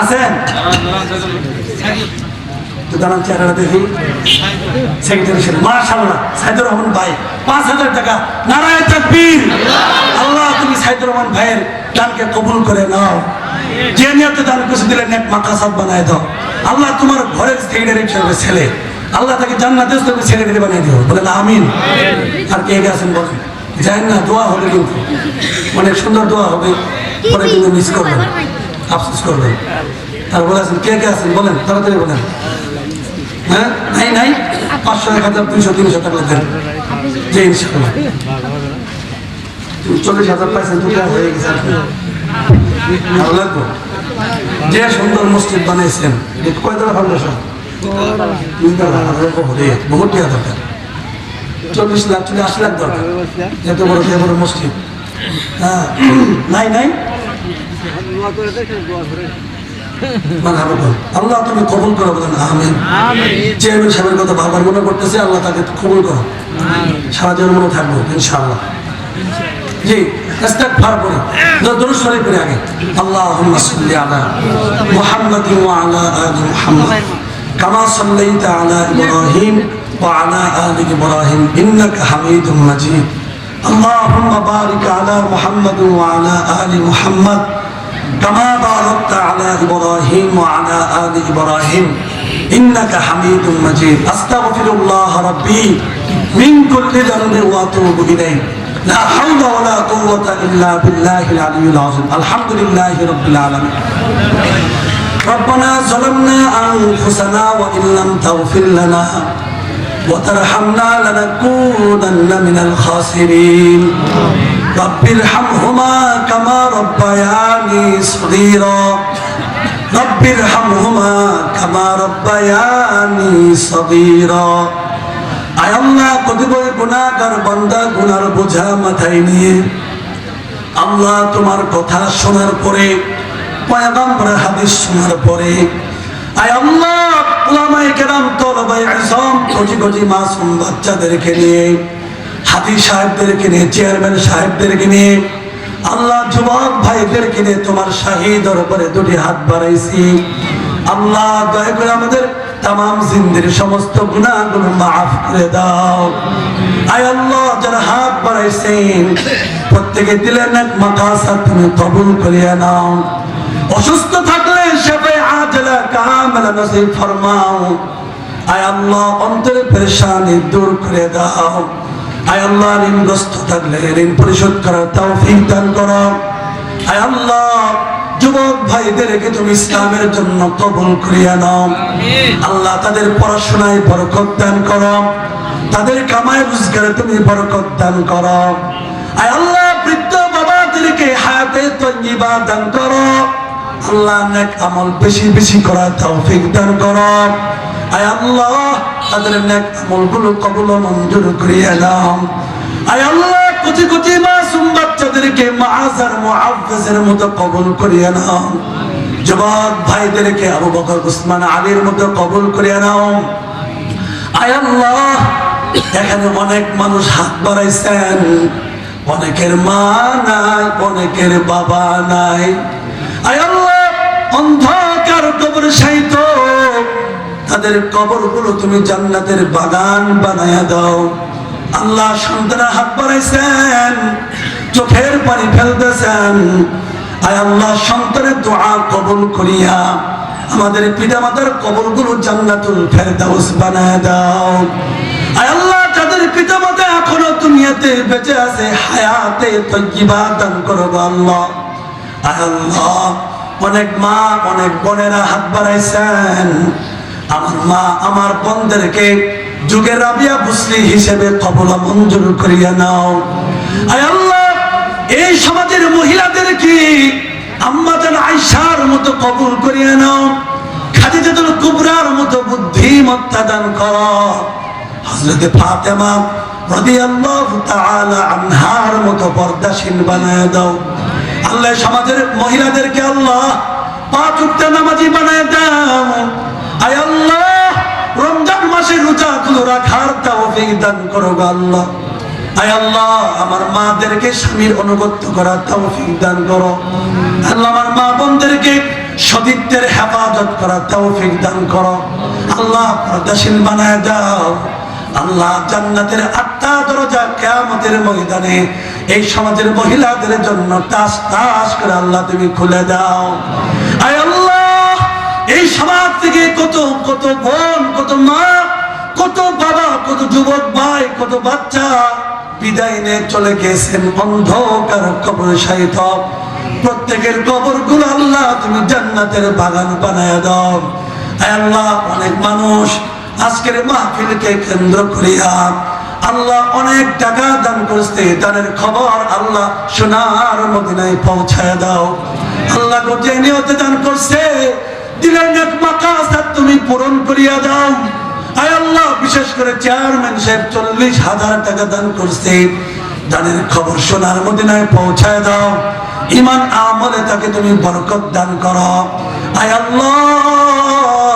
আছেন? দাঁড়ান, চেহারা দেখি। সেক্রেটারি ছিলেন, মাশাআল্লাহ, সাইদুর রহমান ভাই 5,000 টাকা, নারায়ে তাকবীর। আল্লাহ তুমি সাইদুর রহমান ভাইয়ের দানকে কবুল করে নাও। যে নিয়তে দান করে দিলেন নেক মাকাসাদ বানায় দাও। আল্লাহ তোমার ঘরের সেক্রেটারি হিসেবে ছেলে, আল্লাহ তাকে জান্নাতের জন্য সেক্রেটারি বানিয়ে দিও, বলেন আমিন। আর কে কে আছেন বলেন? জানেন না, দোয়া হবে কিন্তু অনেক সুন্দর দোয়া হবে, পরে কিন্তু মিস করবেন, আফসোস করবেন। তারপরে আছেন কে কে আছেন বলেন, তাড়াতাড়ি বলেন। হ্যাঁ, নাই নাই, 500, 1000, 200, 300 টাকা দেন, যে ইনশাআল্লাহ 40,000 পাইছেন, দুটো হয়ে গেছে। ভালো লাগবে। যে সুন্দর মসজিদ বানাইছেন, কয়তলা ফাউন্ডেশন? 3 তলা, বহুত টাকা দরকার, 40 লাখ, 80 লাখ দরকার, এত বড় মসজিদ। হ্যাঁ, নাই নাই, আল্লাহ তুমি কবুল করো, বলেন আমিন। চেয়ারম্যান সাহেবের কথা বারবার মনে করতেছে, আল্লাহ তাকে কবুল করো, সারা জীবন মনে থাকবো ইনশাআল্লাহ। জি, ইস্তেগফার করি, দরুদ শরীফ পড়ি আগে। আল্লাহুম্মা সাল্লি আলা মুহাম্মাদিন ওয়া আলা আলি মুহাম্মাদ কামা সাল্লাইতা আলা ইব্রাহিম ওয়া আলা আলি ইব্রাহিম ইন্নাকা হামিদুম মাজিদ। اللهم بارك على محمد وعلى آل محمد كما باركت على إبراهيم وعلى آل إبراهيم إنك حميد مجيد أستغفر الله ربي من كل ذنب وأتوب إليه لا حول ولا قوة إلا بالله العلي العظيم الحمد لله رب العالمين ربنا ظلمنا أنفسنا وإن لم تغفر لنا وترحمنا لنكونن من الخاسرين رب ارحمهما كما ربياني صغيرا رب ارحمهما كما ربياني صغيرا আয় আল্লাহ কতিপয় গুনাহগার বান্দা গুনার বোঝা মাথায় নিয়ে আল্লাহ তোমার কথা শোনার পরে পয়গম্বরের হাদিস শোনার পরে আয় আল্লাহ উলামায়ে কেরাম তলবায়ে ইলম কোটি কোটি মাসুম বাচ্চাদেরকে নিয়ে হাদি সাহেবদেরকে নিয়ে চেয়ারম্যান সাহেবদেরকে নিয়ে আল্লাহ যুবক ভাইদেরকে নিয়ে তোমার শাহী দরবারে দুটি হাত বাড়াইছি আল্লাহ দয়া করে আমাদের तमाम जिंदगी समस्त गुनाहগুলো maaf করে দাও আয় আল্লাহ যারা হাত বাড়াইছেন প্রত্যেকে দিলের নেক মাকাসাদ তুমি কবুল করিয়া নাও অসুস্থ থাকলে শিফা আজলা কামিলা নসিব ফরমাও আয় আল্লাহ অন্তরে পেরেশানি দূর করে দাও আয় আল্লাহ ঋণগ্রস্ত থাকলে ঋণ পরিশোধ করার তৌফিক দান করো আয় আল্লাহ যুবক ভাইদেরকে তুমি ইসলামের জন্য কবুল করিয়া নাও আল্লাহ তাদের পড়াশোনায় বরকত দান করো তাদের কামাই রোজগারে তুমি বরকত দান করো আয় আল্লাহ বৃদ্ধ বাবাদেরকে হায়াতে তয়্যিবা দান করো আল্লাহ নেক আমল বেশি বেশি করার তৌফিক দান করো আয় আল্লাহ তাদের নেক আমলগুলো কবুল ও মঞ্জুর করিয়া নাও আয় আল্লাহ কোটি কোটি মাসুম বাচ্চাদেরকে মাআজার মুআফফিজের মতো কবুল করিয়া নাও যুবক ভাইদেরকে আবু বকর উসমান আলীর মতো কবুল করিয়া নাও আয় আল্লাহ এখানে অনেক মানুষ হাত বাড়াইছেন অনেকের মা নাই অনেকের বাবা নাই আয় আল্লাহ অন্ধকার কবর শায়িত তাদের কবরগুলো তুমি জান্নাতের বাগান বানায়া দাও আল্লাহ সন্তান হাত বাড়াইছেন চোখের পানি ফেলতেছেন আয় আল্লাহ সন্তানের দোয়া কবুল করিয়া আমাদের পিতামাতার কবরগুলো জান্নাতুল ফেরদাউস বানায় দাও আয় আল্লাহ যাদের পিতামাতা এখনো দুনিয়াতে বেঁচে আছে হায়াতে তয়্যিবা দান করো আল্লাহ আয় আল্লাহ অনেক মা অনেক বোনেরা হাত বাড়াইছেন আমার মা আমার বোনদেরকে যুগের রাবিয়া বুসরি হিসেবে কবুল মঞ্জুর করিয়া নাও আয় আল্লাহ এই সমাজের মহিলাদেরকে আম্মা জান আয়েশার মতো কবুল করিয়া নাও খাদিজাতুল কুবরার মতো বুদ্ধিমত্তা দান করো হযরত ফাতেমা রাদিয়াল্লাহু তাআলা আনহার মতো পর্দাশীল বানায় দাও আল্লাহ সমাজের মহিলাদেরকে আল্লাহ পাঁচ ওয়াক্ত নামাজি বানায় দাও আয় আল্লাহ রমজান মাসে রোজাগুলো রাখার তৌফিক দান করো আল্লাহ আয় আল্লাহ আমার মাদেরকে স্বামীর অনুগত্য করার তৌফিক দান করো আল্লাহ আমার মা বোনদেরকে সতীত্বের হেফাজত করার তৌফিক দান করো আল্লাহ পর্দাশীল বানায় দাও আল্লাহ জান্নাতের 8টা দরজা কিয়ামতের ময়দানে এই সমাজের মহিলাদের জন্য টাস টাস করে আল্লাহ তুমি খুলে দাও আয় আল্লাহ এই সমাজ থেকে কত কত বোন কত মা কত বাবা কত যুবক ভাই কত বাচ্চা বিদায় নিয়ে চলে গেছেন অন্ধকার কবরে শায়িত প্রত্যেকের কবরগুলো আল্লাহ তুমি জান্নাতের বাগান বানায় দাও আয় আল্লাহ অনেক মানুষ আজকের মাহফিলকে কেন্দ্র করিয়া আল্লাহ অনেক টাকা দান করছে দানের খবর আল্লাহ সোনার মদিনায় পৌঁছায় দাও আল্লাহ যে নিয়তে দান করছে দিলের নেক মাকাসাদ তুমি পূরণ করিয়া দাও আয় আল্লাহ বিশেষ করে চেয়ারম্যান সাহেব 40,000 টাকা দান করছে দানের খবর সোনার মদিনায় পৌঁছায় দাও ঈমান আমলে তাকে তুমি বরকত দান করো আয় আল্লাহ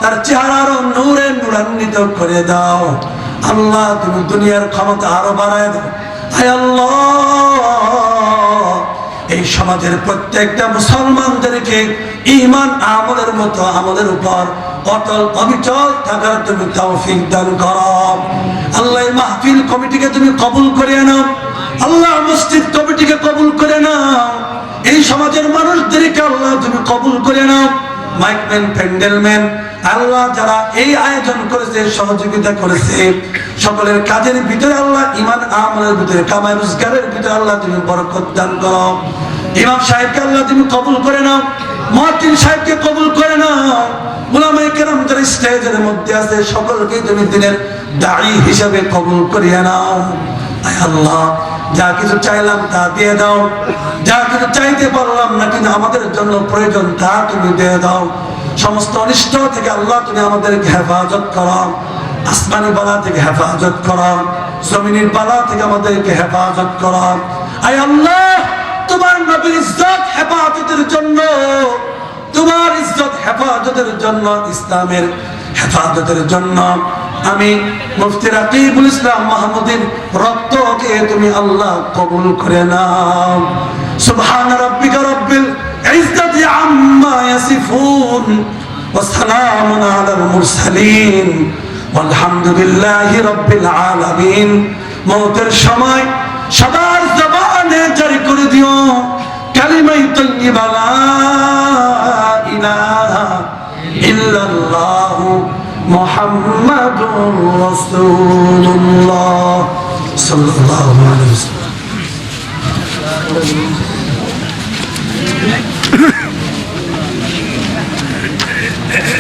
তার চেহারার নূরে নূরান্বিত করে দাও আল্লাহ তুমি দুনিয়ার ক্ষমতা আরো বাড়ায় দাও আয় আল্লাহ এই সমাজের প্রত্যেকটা মুসলমানদেরকে ঈমান আমলের মতো আমাদের উপর অটল অবিচল থাকার তুমি তৌফিক দান করো আল্লাহ এই মাহফিল কমিটিকে তুমি কবুল করে নাও আল্লাহ মসজিদ কমিটিকে কবুল করে নাও, এই সমাজের মানুষদেরকে আল্লাহ তুমি কবুল করে নাও, মাইকম্যান, প্যান্ডেলম্যান, আল্লাহ যারা এই আয়োজন করেছে, সহযোগিতা করেছে, সকলের কাজের ভিতরে আল্লাহ ইমান আমলের ভিতরে, কামাই রোজগারের ভিতরে আল্লাহ তুমি বরকত দান করো। ইমাম সাহেবকে আল্লাহ তুমি কবুল করে নাও, মুয়াজ্জিন সাহেবকে কবুল করে নাও, উলামায়ে কেরাম যারা স্টেজের মধ্যে আছে সকলকে তুমি দিনের দাঈ হিসাবে কবুল করিয়ে নাও। আয় আল্লাহ, যা কিছু চাইলাম তা দিয়ে দাও, যা কিছু চাইতে পারলাম না কিন্তু আমাদের জন্য প্রয়োজন তা তুমি দিয়ে দাও। সমস্ত অনিষ্ট থেকে আল্লাহ তুমি আমাদেরকে হেফাজত করো, আসমানি বালা থেকে হেফাজত করো, জমিনের বালা থেকে আমাদেরকে হেফাজত করো। আয় আল্লাহ, তোমার নবীর ইজ্জত হেফাজতের জন্য, তোমার ইজ্জত হেফাজতের জন্য, ইসলামের হেফাজতের জন্য আমি মুফতি রাকিবুল ইসলাম মাহমুদের রক্তকে তুমি আল্লাহ কবুল করে নাও। সুবহান রাব্বিকা রাব্বিল ইজ্জাতি আম্মা ইয়াসিফুন ওয়া সালামুন আলাল মুরসালিন ওয়ালহামদুলিল্লাহি রাব্বিল আলামিন। মওতের সময় সবার জবানে জারি করে দিও কালিমায়ে তাইয়্যিবা লা ইলাহা ইল্লাল্লাহু মুহাম্মাদুর রাসূলুল্লাহ সাল্লাল্লাহু আলাইহি ওয়াসাল্লাম।